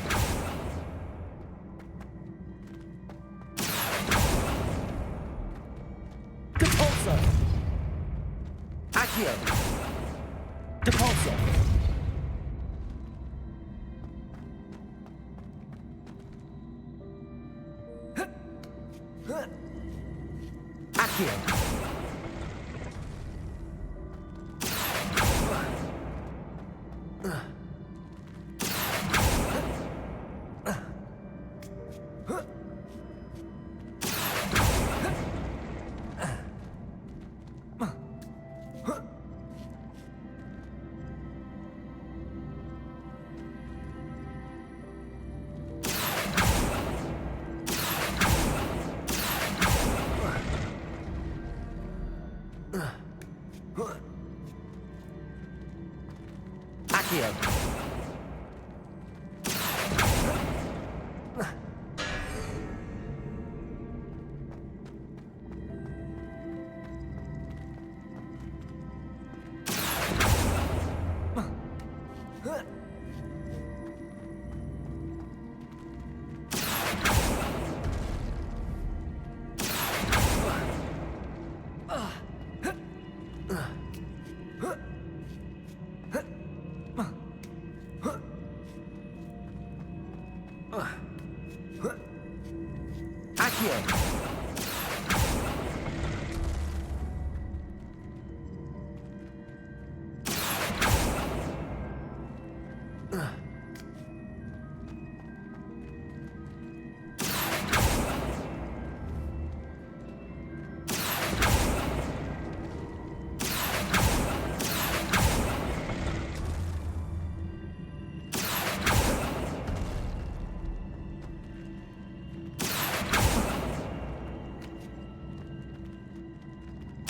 Depulso. Accio. Depulso. Depulso. Accio.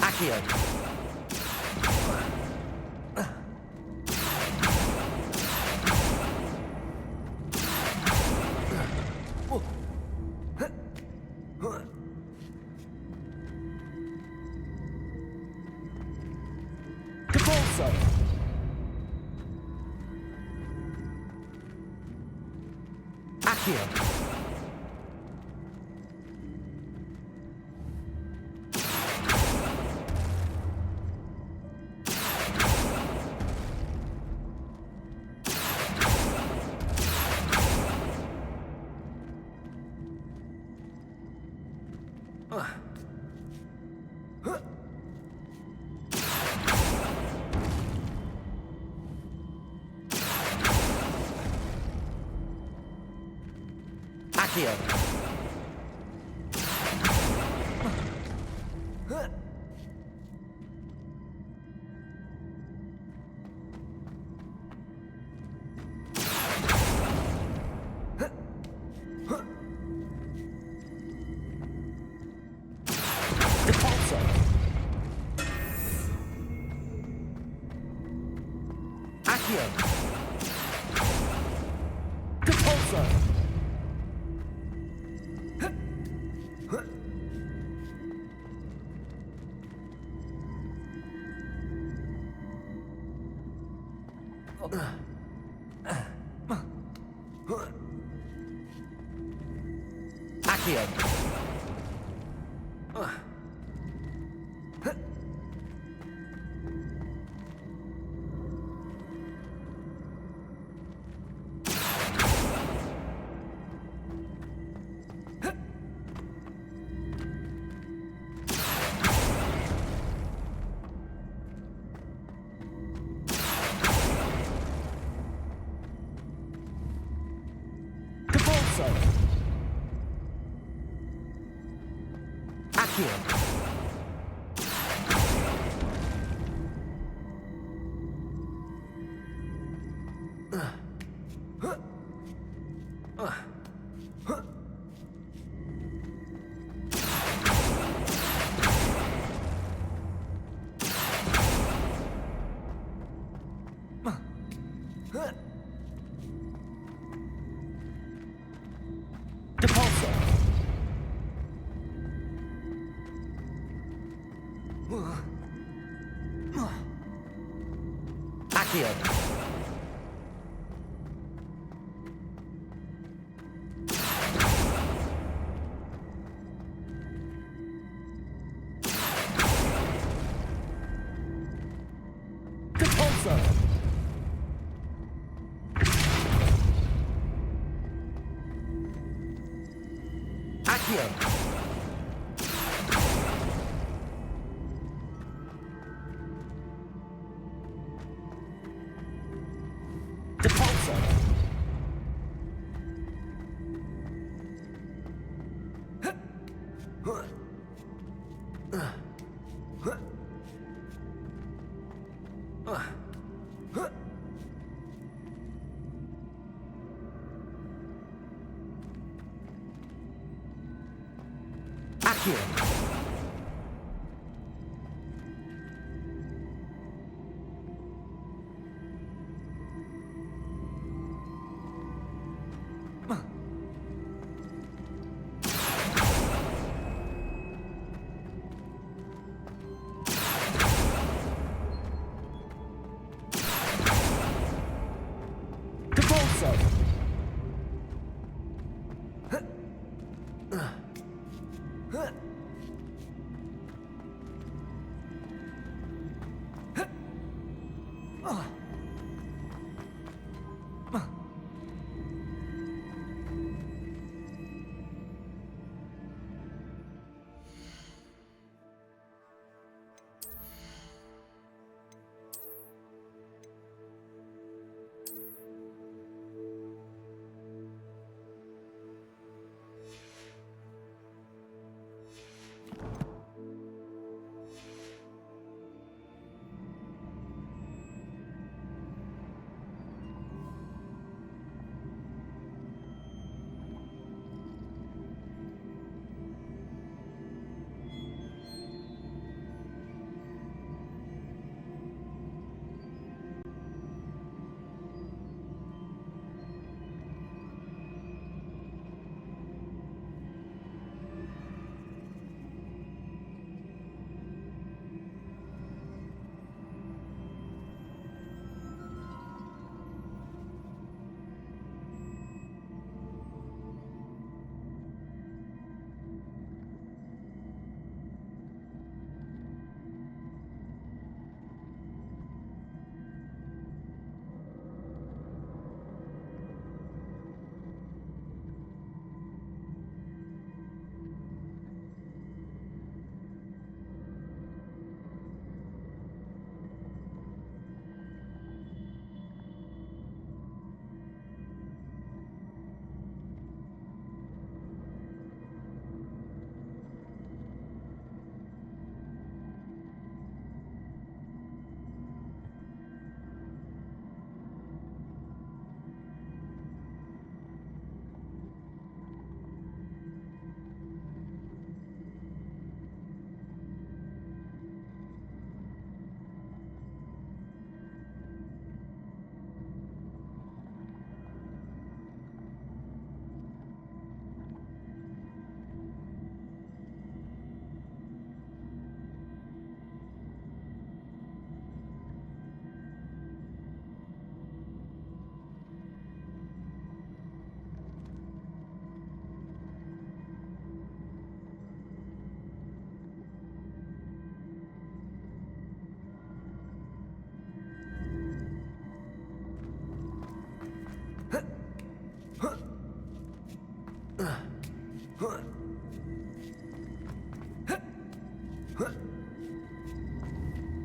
Accio. Accio. Accio. Accio.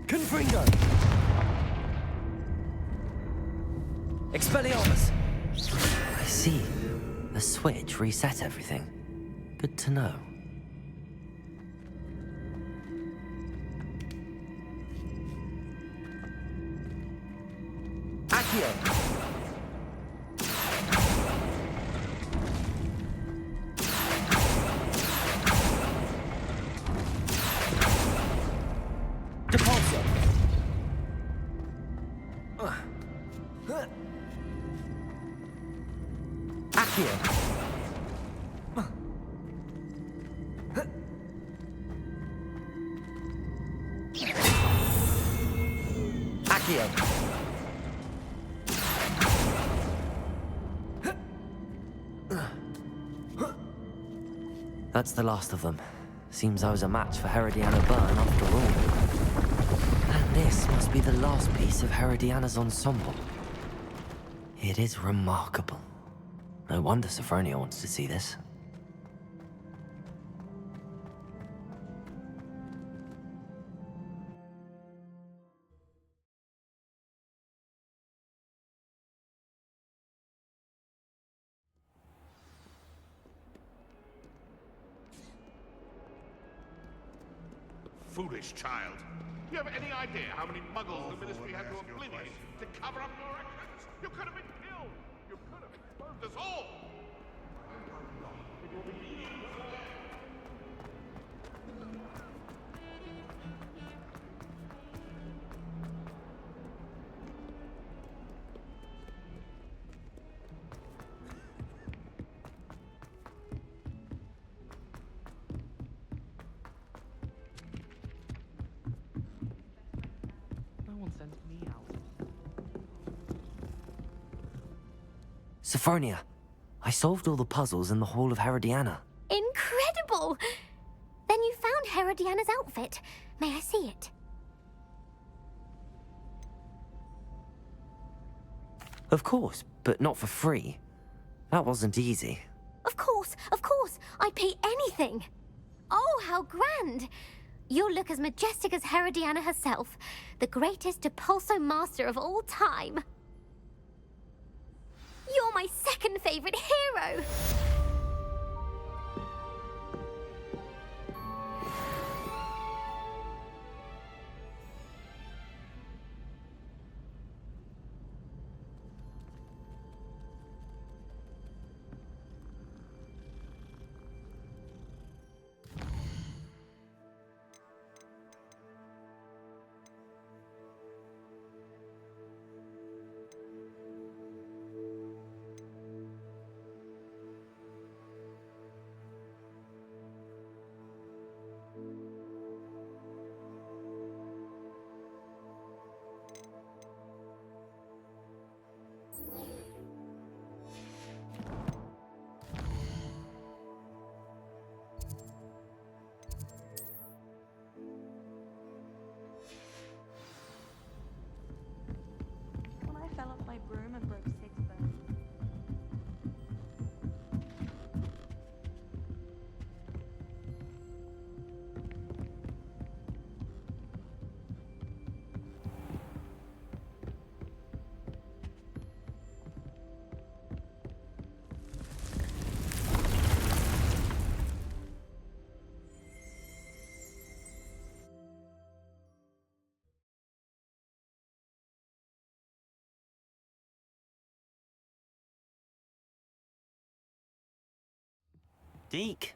Confringo! Expelliarmus! I see. The switch reset everything. Good to know. Accio! That's the last of them. Seems I was a match for Herodiana Byrne after all. And this must be the last piece of Herodiana's ensemble. It is remarkable. No wonder Sophronia wants to see this. foolish child. Do you have any idea how many muggles the Ministry had to obliviate to cover up your actions? You could have been killed! You could have exposed us all! No one sent me out. Sophronia, I solved all the puzzles in the Hall of Herodiana. Incredible! Then you found Herodiana's outfit. May I see it? Of course, but not for free. That wasn't easy. Of course, I'd pay anything. Oh, how grand! You'll look as majestic as Herodiana herself, the greatest Depulso master of all time. You're my second favorite hero! When I fell off my broom and broke 6 bones. Deke.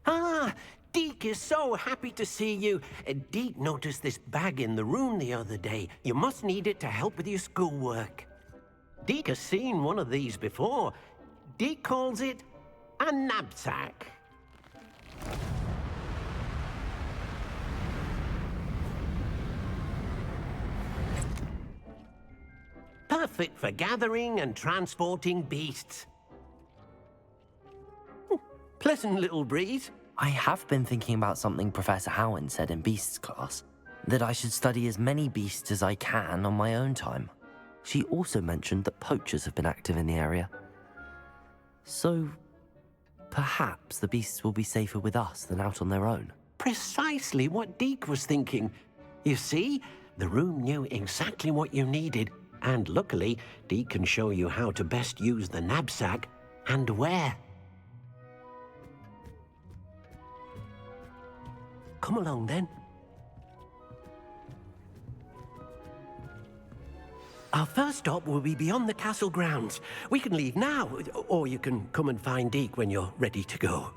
Ah, Deke is so happy to see you. Deke noticed this bag in the room the other day. You must need it to help with your schoolwork. Deke has seen one of these before. Deke calls it a knapsack. Perfect for gathering and transporting beasts. Pleasant little breeze. I have been thinking about something Professor Howin said in Beasts class, that I should study as many beasts as I can on my own time. She also mentioned that poachers have been active in the area. So, perhaps the beasts will be safer with us than out on their own. Precisely what Deke was thinking. You see, the room knew exactly what you needed, and luckily, Deke can show you how to best use the knapsack and where. Come along, then. Our first stop will be beyond the castle grounds. We can leave now, or you can come and find Deke when you're ready to go.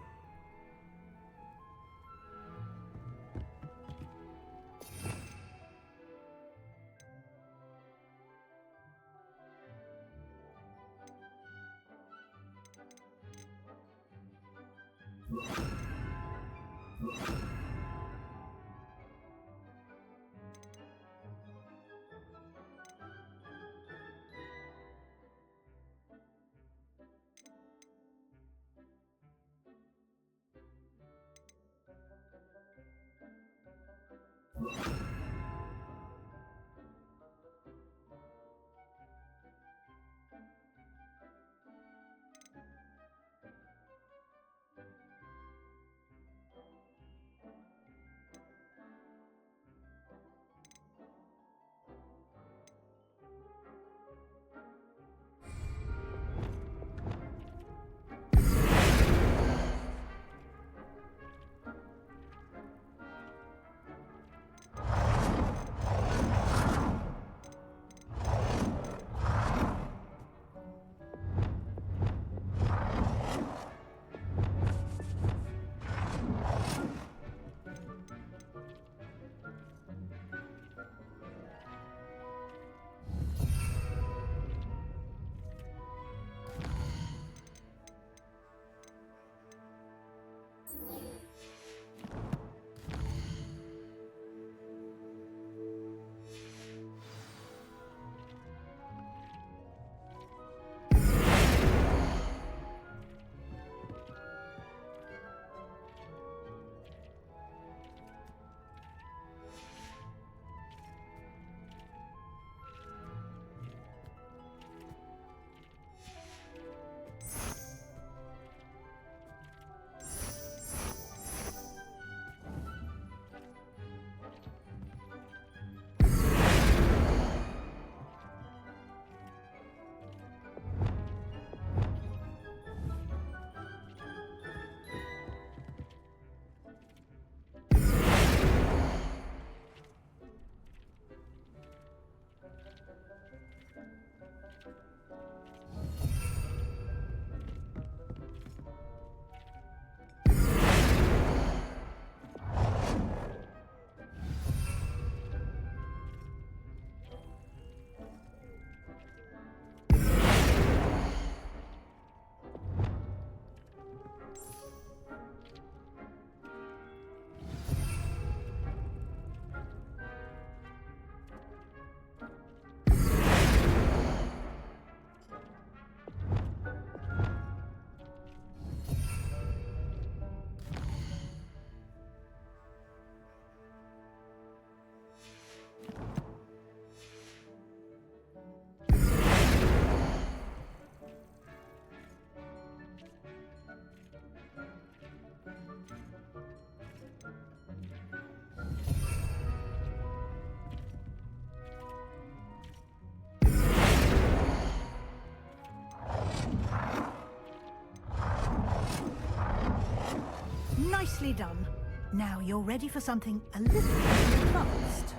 Nicely done. Now you're ready for something a little more advanced.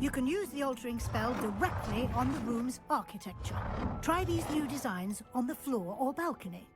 You can use the altering spell directly on the room's architecture. Try these new designs on the floor or balcony.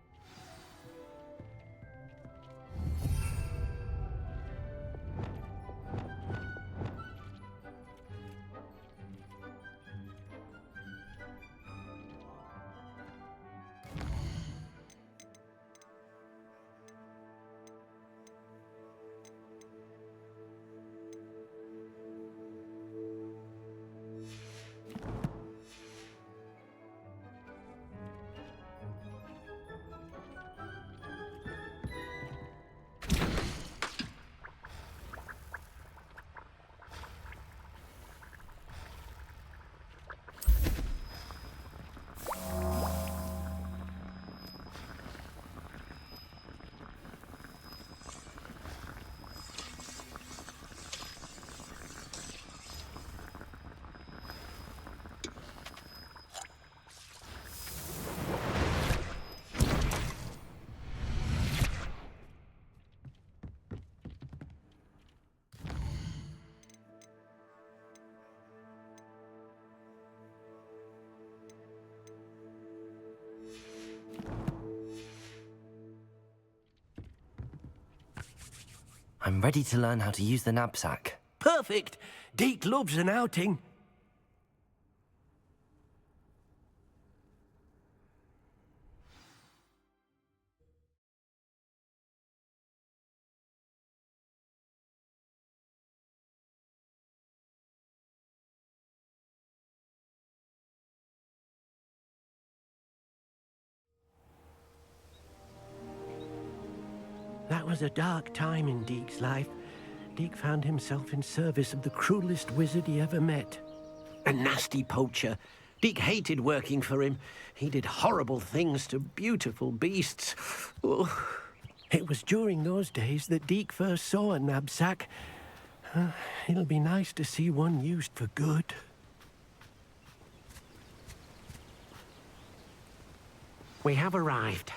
I'm ready to learn how to use the knapsack. Perfect! Deke loves an outing. That was a dark time in Deke's life. Deke found himself in service of the cruelest wizard he ever met. A nasty poacher. Deke hated working for him. He did horrible things to beautiful beasts. Oh. It was during those days that Deke first saw a knapsack. It'll be nice to see one used for good. We have arrived.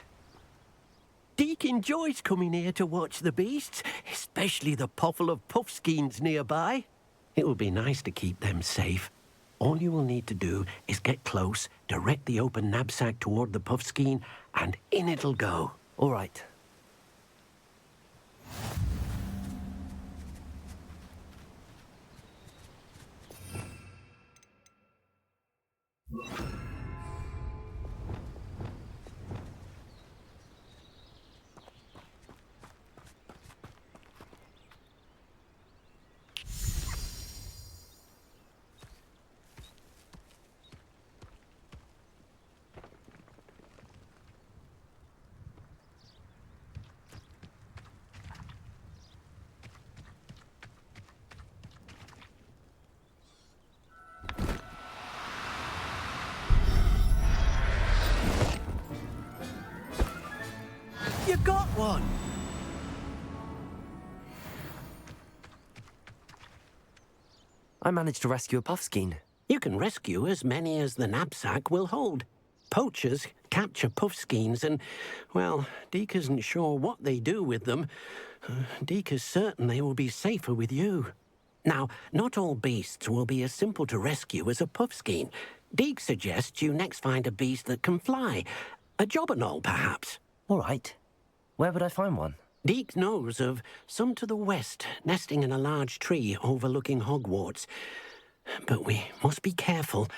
Deke enjoys coming here to watch the beasts, especially the poffle of puffskeins nearby. It will be nice to keep them safe. All you will need to do is get close, direct the open knapsack toward the puffskein, and in it'll go. All right. You got one! I managed to rescue a puffskein. You can rescue as many as the knapsack will hold. Poachers capture puffskeins and, well, Deke isn't sure what they do with them. Deke is certain they will be safer with you. Now, not all beasts will be as simple to rescue as a puffskein. Deke suggests you next find a beast that can fly. A jobberknoll, perhaps. All right. Where would I find one? Deke knows of some to the west, nesting in a large tree overlooking Hogwarts. But we must be careful.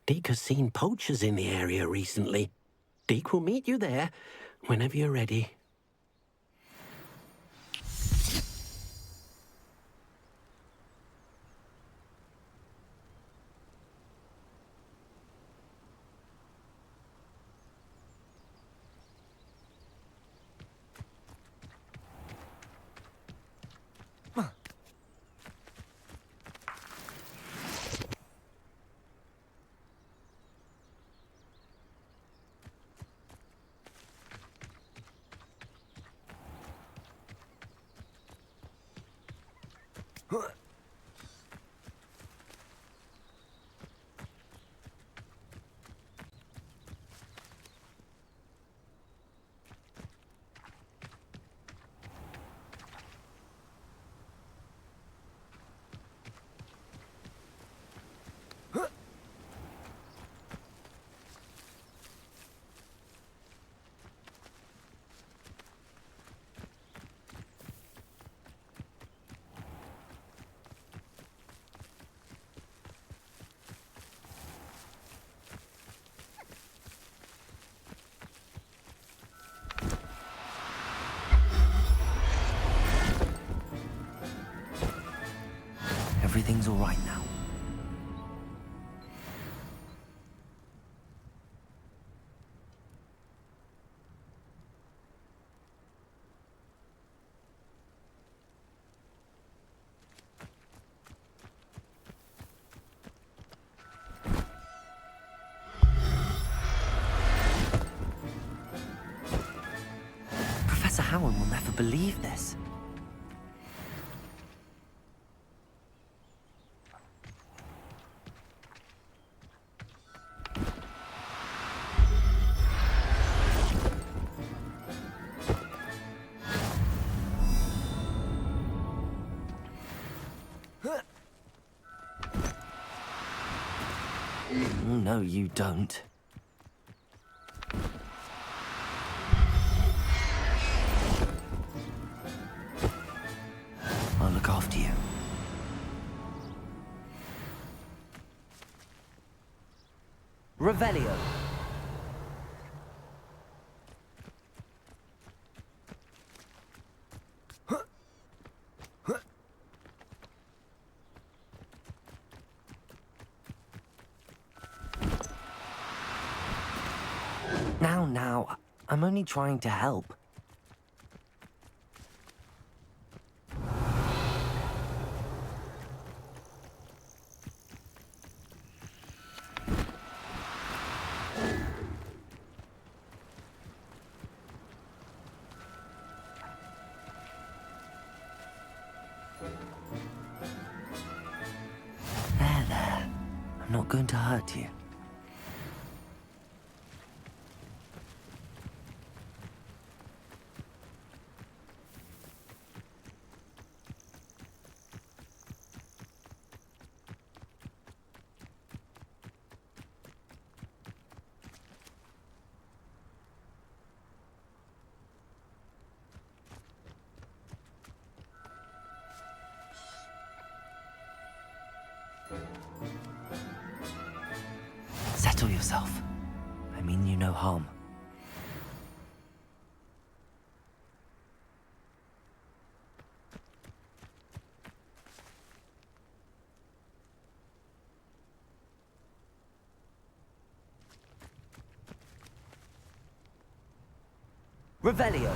Deke has seen poachers in the area recently. Deke will meet you there whenever you're ready. everything's all right now. Professor Howard will never believe this. No, you don't. I'll look after you. Revelio. Now, I'm only trying to help. There. I'm not going to hurt you. Settle yourself. I mean you no harm. Revelio.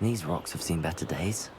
These rocks have seen better days.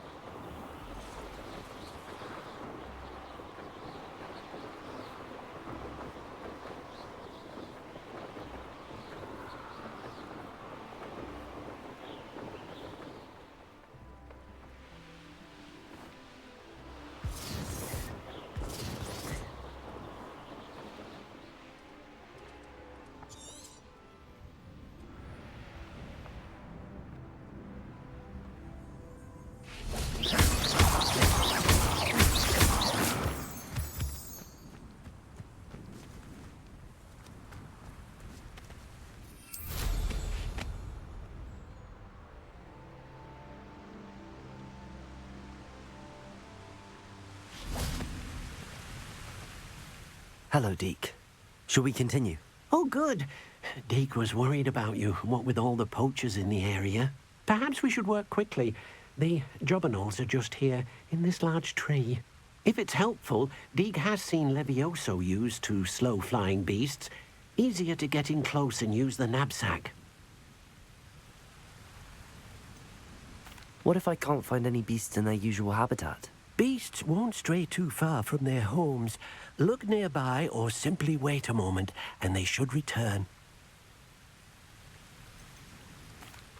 Hello, Deke. Shall we continue? Oh, good. Deke was worried about you, what with all the poachers in the area. Perhaps we should work quickly. The jobberknolls are just here, in this large tree. If it's helpful, Deke has seen Levioso used to slow flying beasts. Easier to get in close and use the knapsack. What if I can't find any beasts in their usual habitat? Beasts won't stray too far from their homes. Look nearby or simply wait a moment, and they should return.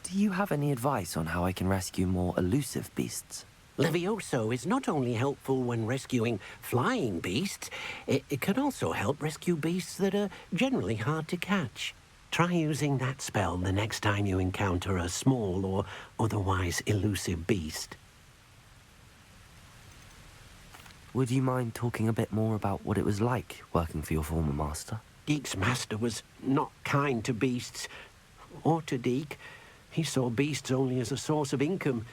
Do you have any advice on how I can rescue more elusive beasts? Levioso is not only helpful when rescuing flying beasts, it can also help rescue beasts that are generally hard to catch. Try using that spell the next time you encounter a small or otherwise elusive beast. Would you mind talking a bit more about what it was like working for your former master? Deke's master was not kind to beasts, or to Deke. He saw beasts only as a source of income,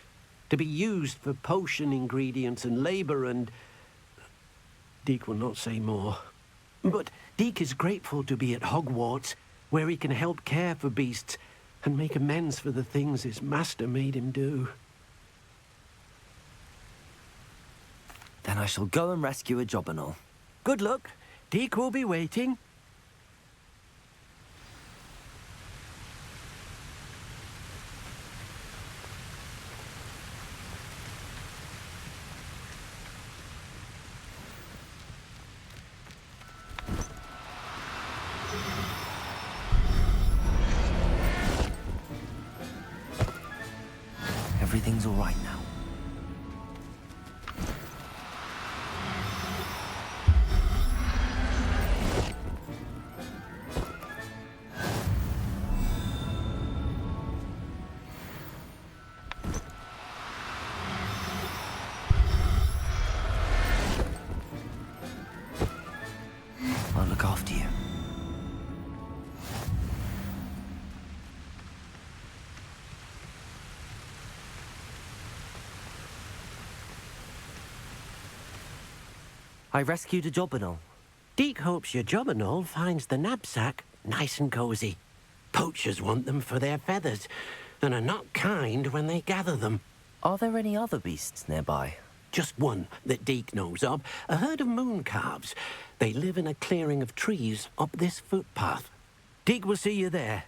to be used for potion ingredients and labour and... Deke will not say more. But Deke is grateful to be at Hogwarts, where he can help care for beasts and make amends for the things his master made him do. Then I shall go and rescue a job and all. Good luck. Deke will be waiting. Everything's all right now. I'll look after you. I rescued a job and all. Deke hopes your job and all finds the knapsack nice and cosy. Poachers want them for their feathers, and are not kind when they gather them. Are there any other beasts nearby? Just one that Deke knows of, a herd of moon calves. They live in a clearing of trees up this footpath. Deke will see you there.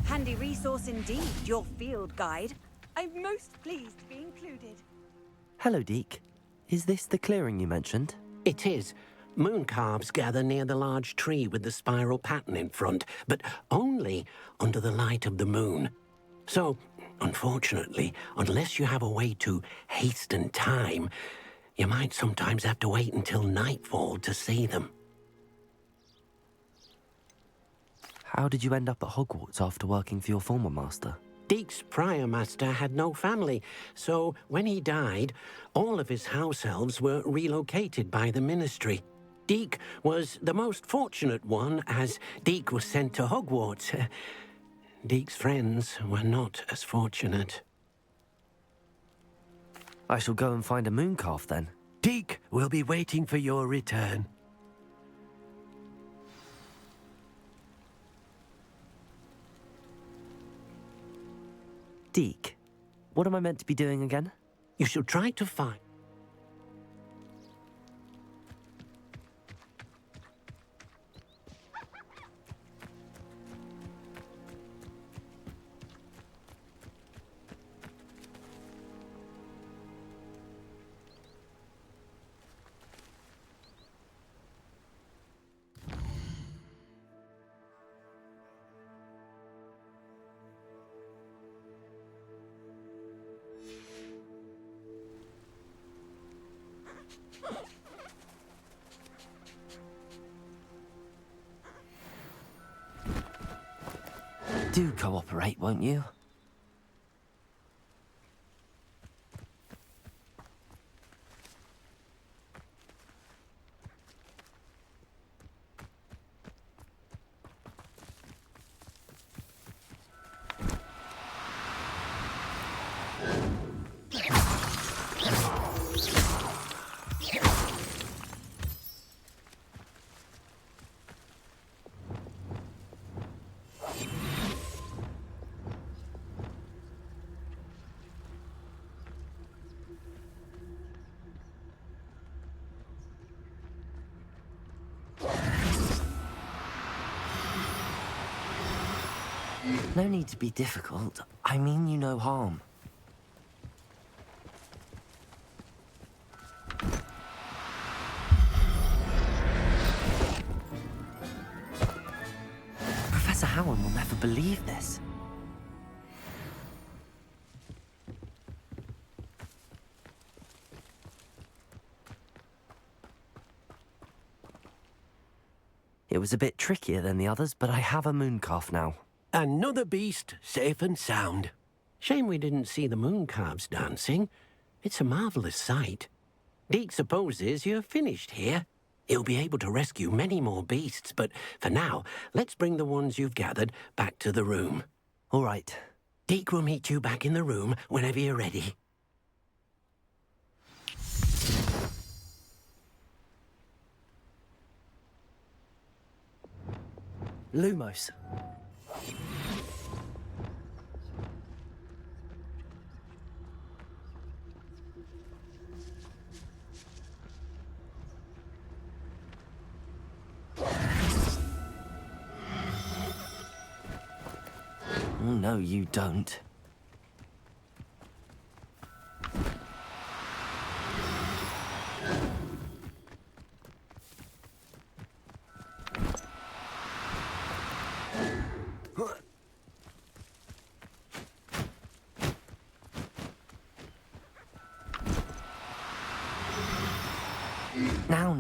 Handy resource indeed, your field guide. I'm most pleased to be included. Hello, Deke. Is this the clearing you mentioned? It is. Moon calves gather near the large tree with the spiral pattern in front, but only under the light of the moon. So, unfortunately, unless you have a way to hasten time, you might sometimes have to wait until nightfall to see them. How did you end up at Hogwarts after working for your former master? Deke's prior master had no family, so when he died, all of his house elves were relocated by the ministry. Deke was the most fortunate one, as Deke was sent to Hogwarts. Deke's friends were not as fortunate. I shall go and find a moon calf then. Deke will be waiting for your return. Deke, what am I meant to be doing again? You shall try to find... Do cooperate, won't you? No need to be difficult. I mean you no harm. Professor Howard will never believe this. It was a bit trickier than the others, but I have a mooncalf now. Another beast, safe and sound. Shame we didn't see the mooncalves dancing. It's a marvellous sight. Deke supposes you're finished here. He'll be able to rescue many more beasts, but for now, let's bring the ones you've gathered back to the room. All right. Deke will meet you back in the room whenever you're ready. Lumos. Oh, no, you don't.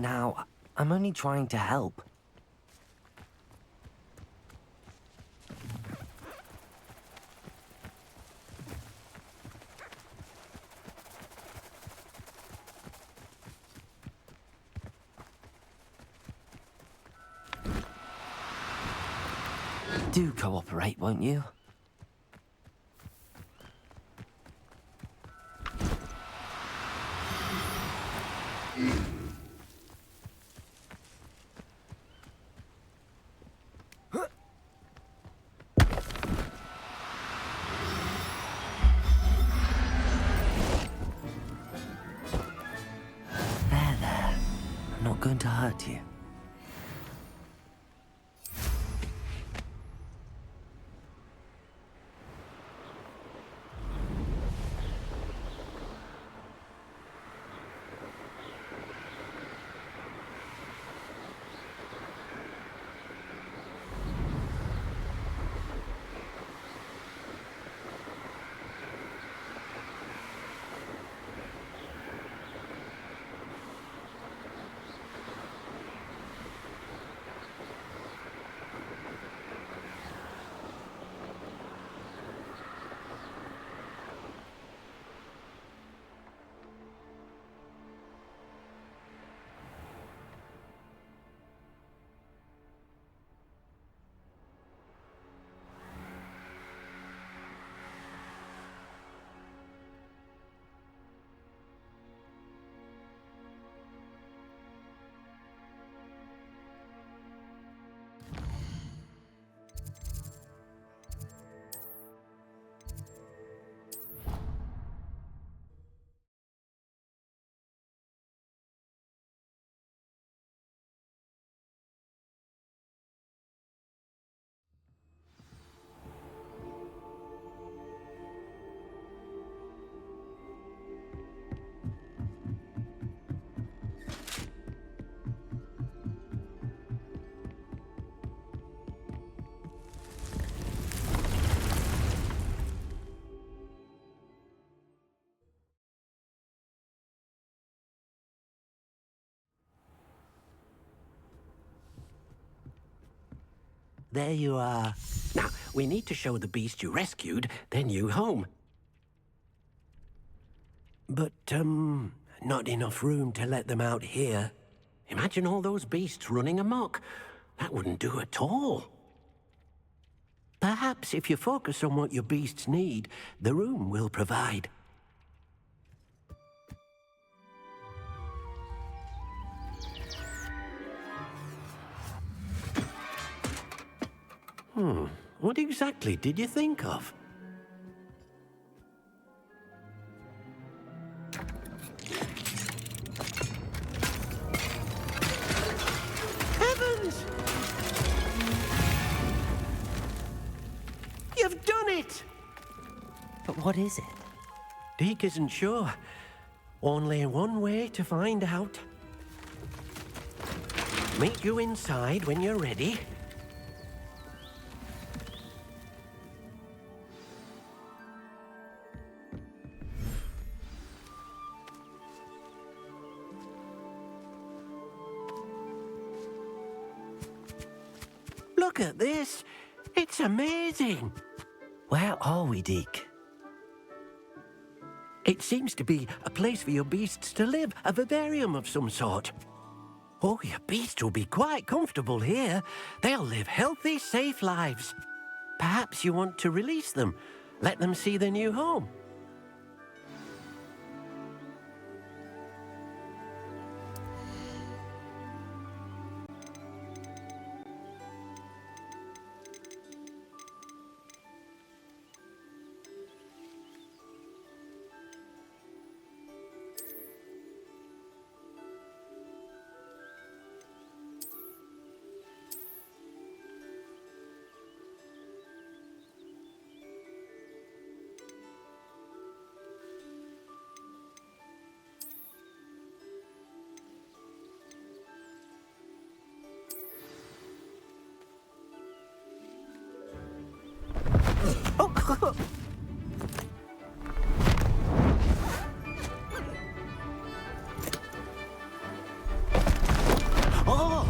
Now, I'm only trying to help. Do cooperate, won't you? There. I'm not going to hurt you. There you are. Now, we need to show the beast you rescued their new home. But, not enough room to let them out here. Imagine all those beasts running amok. That wouldn't do at all. Perhaps if you focus on what your beasts need, the room will provide. What exactly did you think of? Heavens! You've done it! But what is it? Deke isn't sure. Only one way to find out. Meet you inside when you're ready. Look at this. It's amazing. Where are we, Deke? It seems to be a place for your beasts to live, a vivarium of some sort. Oh, your beasts will be quite comfortable here. They'll live healthy, safe lives. Perhaps you want to release them, let them see their new home. Oh!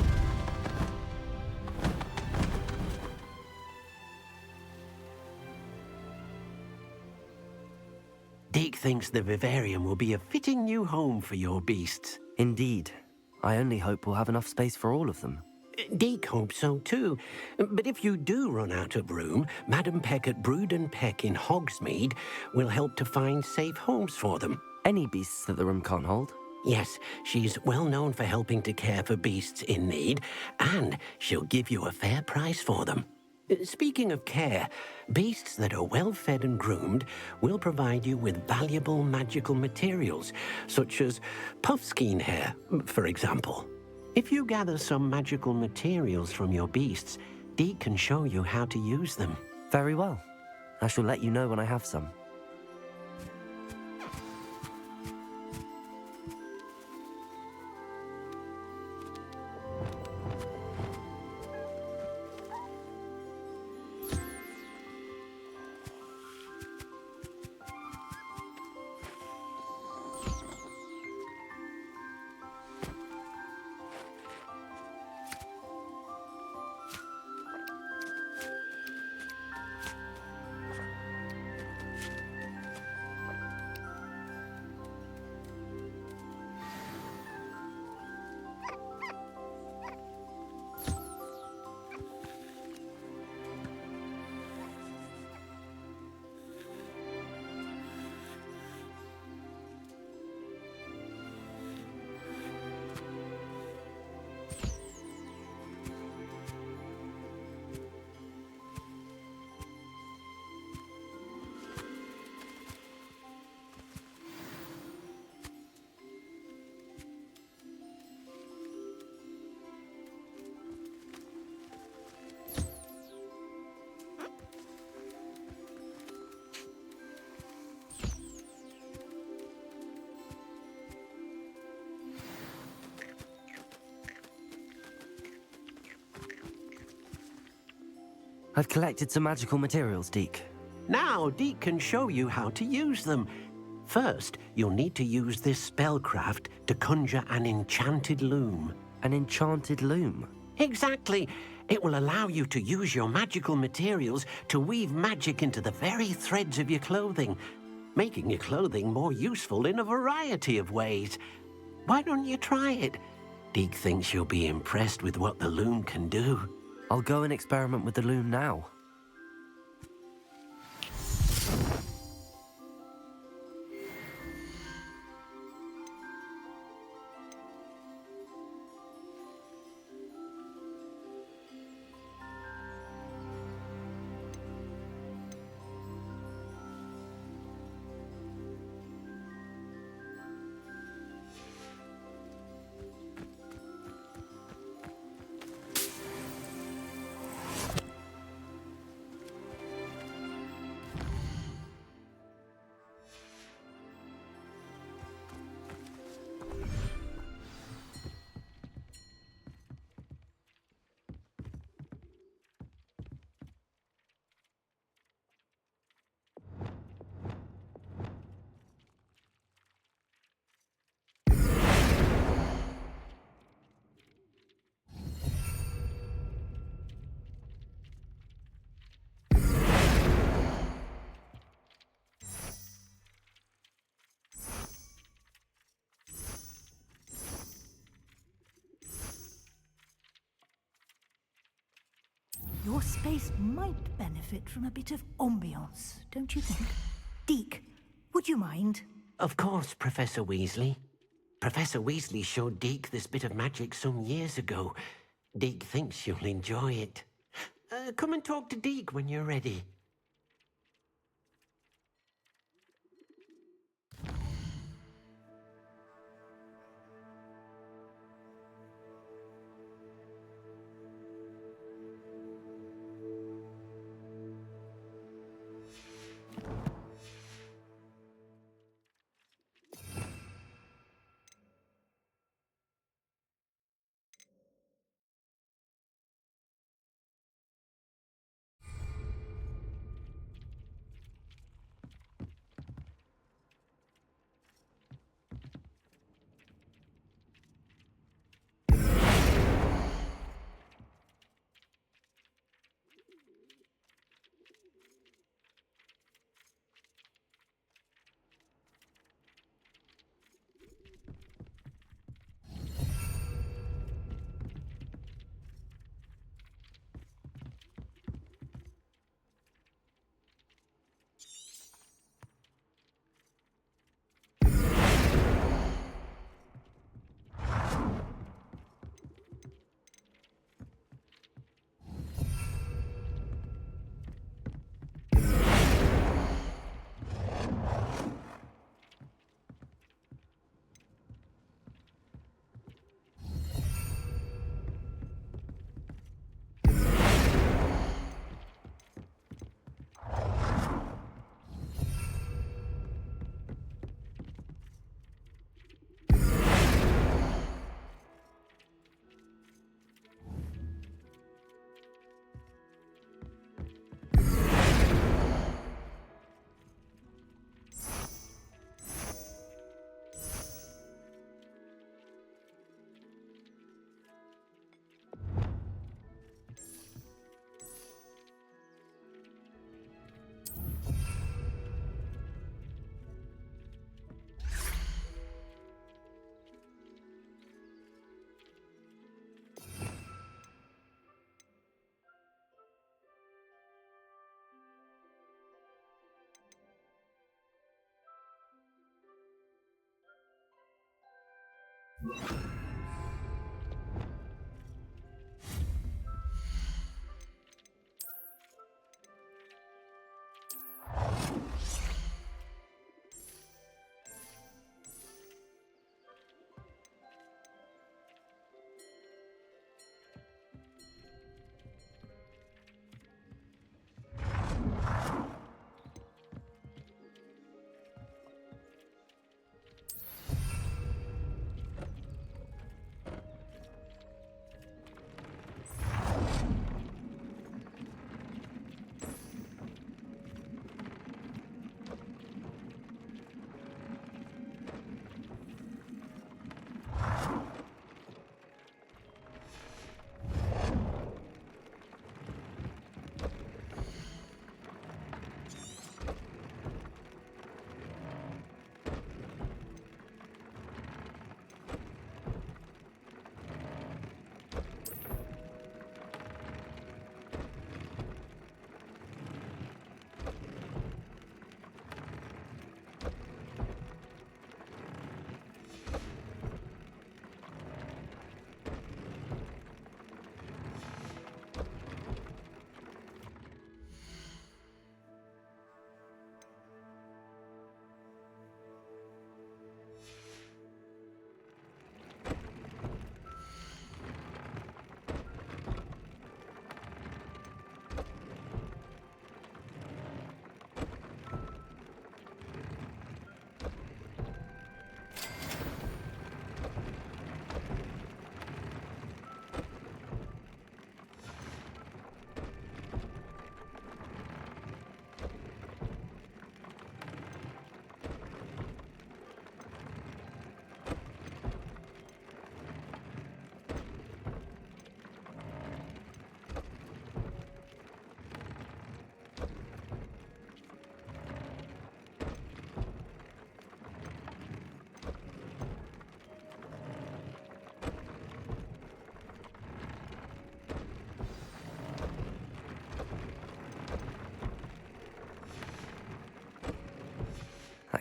Deke thinks the vivarium will be a fitting new home for your beasts. Indeed. I only hope we'll have enough space for all of them. Deke hopes so too. But if you do run out of room, Madam Peck at Brood and Peck in Hogsmeade will help to find safe homes for them. Any beasts that the room can't hold? Yes, she's well known for helping to care for beasts in need, and she'll give you a fair price for them. Speaking of care, beasts that are well fed and groomed will provide you with valuable magical materials, such as puffskein hair, for example. If you gather some magical materials from your beasts, Deke can show you how to use them. Very well. I shall let you know when I have some. I've collected some magical materials, Deke. Now Deke can show you how to use them. First, you'll need to use this spellcraft to conjure an enchanted loom. An enchanted loom? Exactly. It will allow you to use your magical materials to weave magic into the very threads of your clothing, making your clothing more useful in a variety of ways. Why don't you try it? Deke thinks you'll be impressed with what the loom can do. I'll go and experiment with the loom now. Your space might benefit from a bit of ambiance, don't you think? Deke, would you mind? Of course, Professor Weasley. Professor Weasley showed Deke this bit of magic some years ago. Deke thinks you'll enjoy it. Come and talk to Deke when you're ready.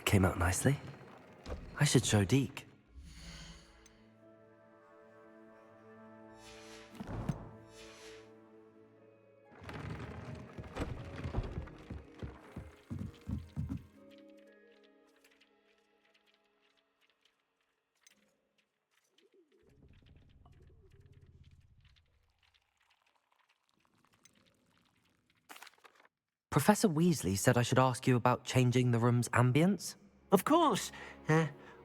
came out nicely. I should show Deke. Professor Weasley said I should ask you about changing the room's ambience. Of course.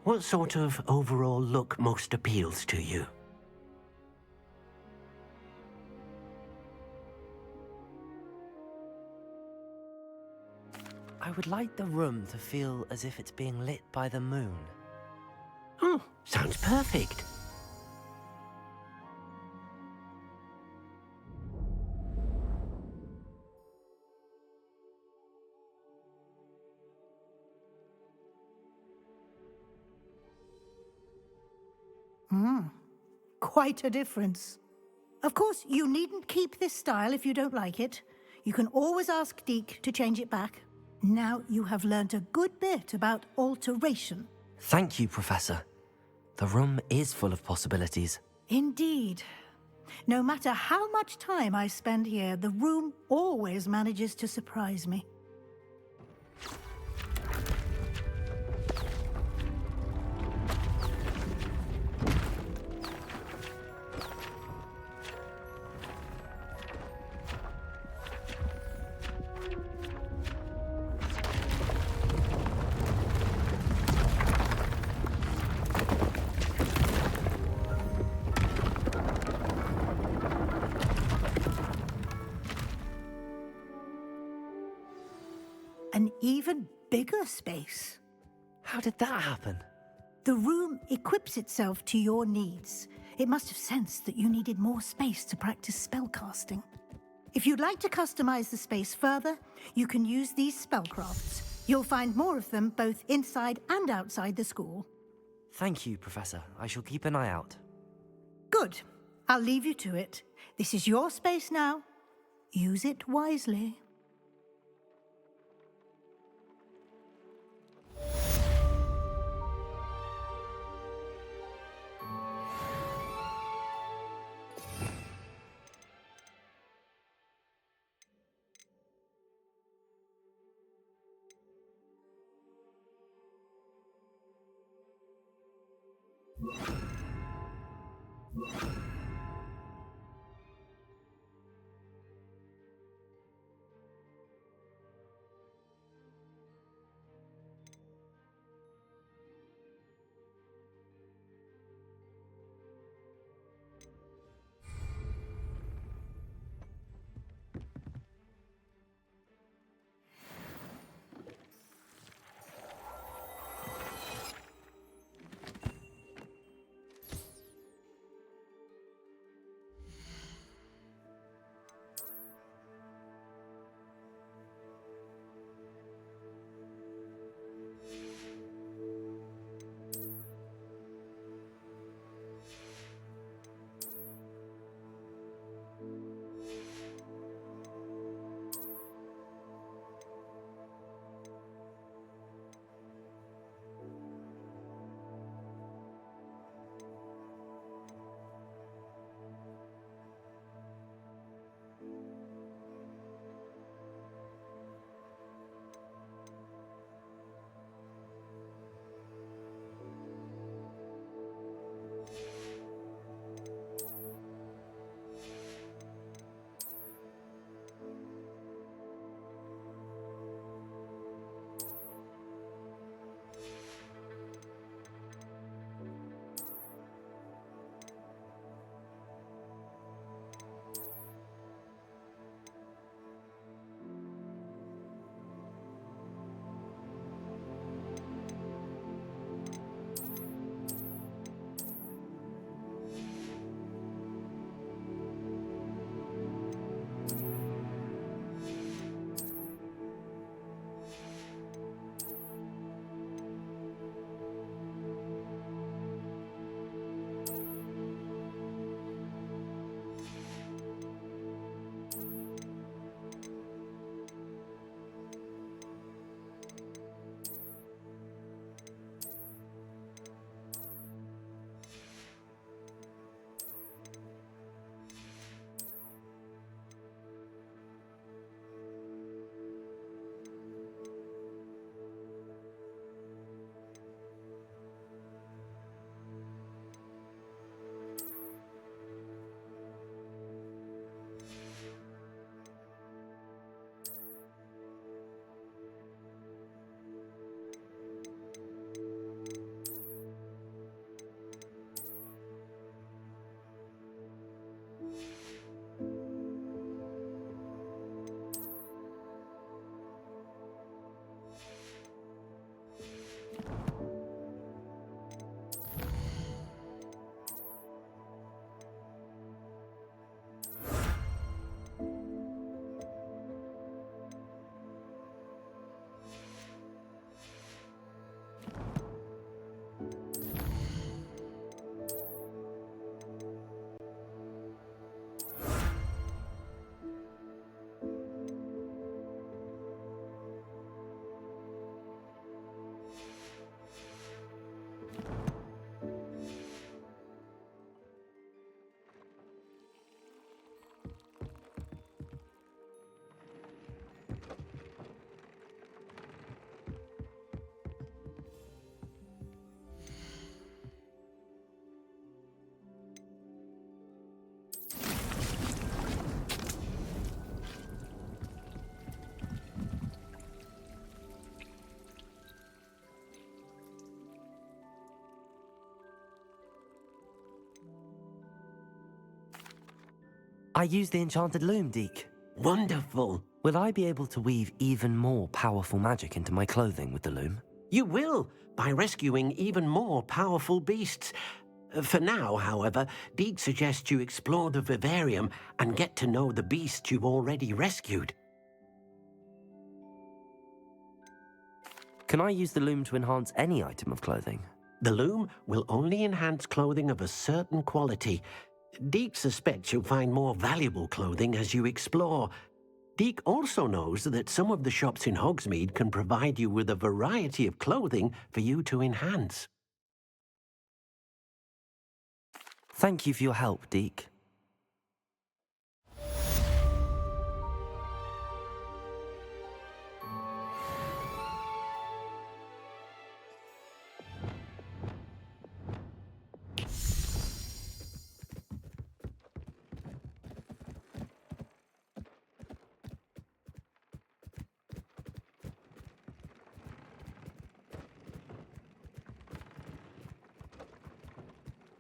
What sort of overall look most appeals to you? I would like the room to feel as if it's being lit by the moon. Oh, sounds perfect. Quite a difference. Of course, you needn't keep this style if you don't like it. You can always ask Deke to change it back. Now you have learnt a good bit about alteration. Thank you, Professor. The room is full of possibilities. Indeed. No matter how much time I spend here, the room always manages to surprise me. An even bigger space. How did that happen? The room equips itself to your needs. It must have sensed that you needed more space to practice spellcasting. If you'd like to customize the space further, you can use these spellcrafts. You'll find more of them both inside and outside the school. Thank you, Professor. I shall keep an eye out. Good. I'll leave you to it. This is your space now. Use it wisely. I use the enchanted loom, Deke. Wonderful. Will I be able to weave even more powerful magic into my clothing with the loom? You will, by rescuing even more powerful beasts. For now, however, Deke suggests you explore the vivarium and get to know the beasts you've already rescued. Can I use the loom to enhance any item of clothing? The loom will only enhance clothing of a certain quality. Deke suspects you'll find more valuable clothing as you explore. Deke also knows that some of the shops in Hogsmeade can provide you with a variety of clothing for you to enhance. Thank you for your help, Deke.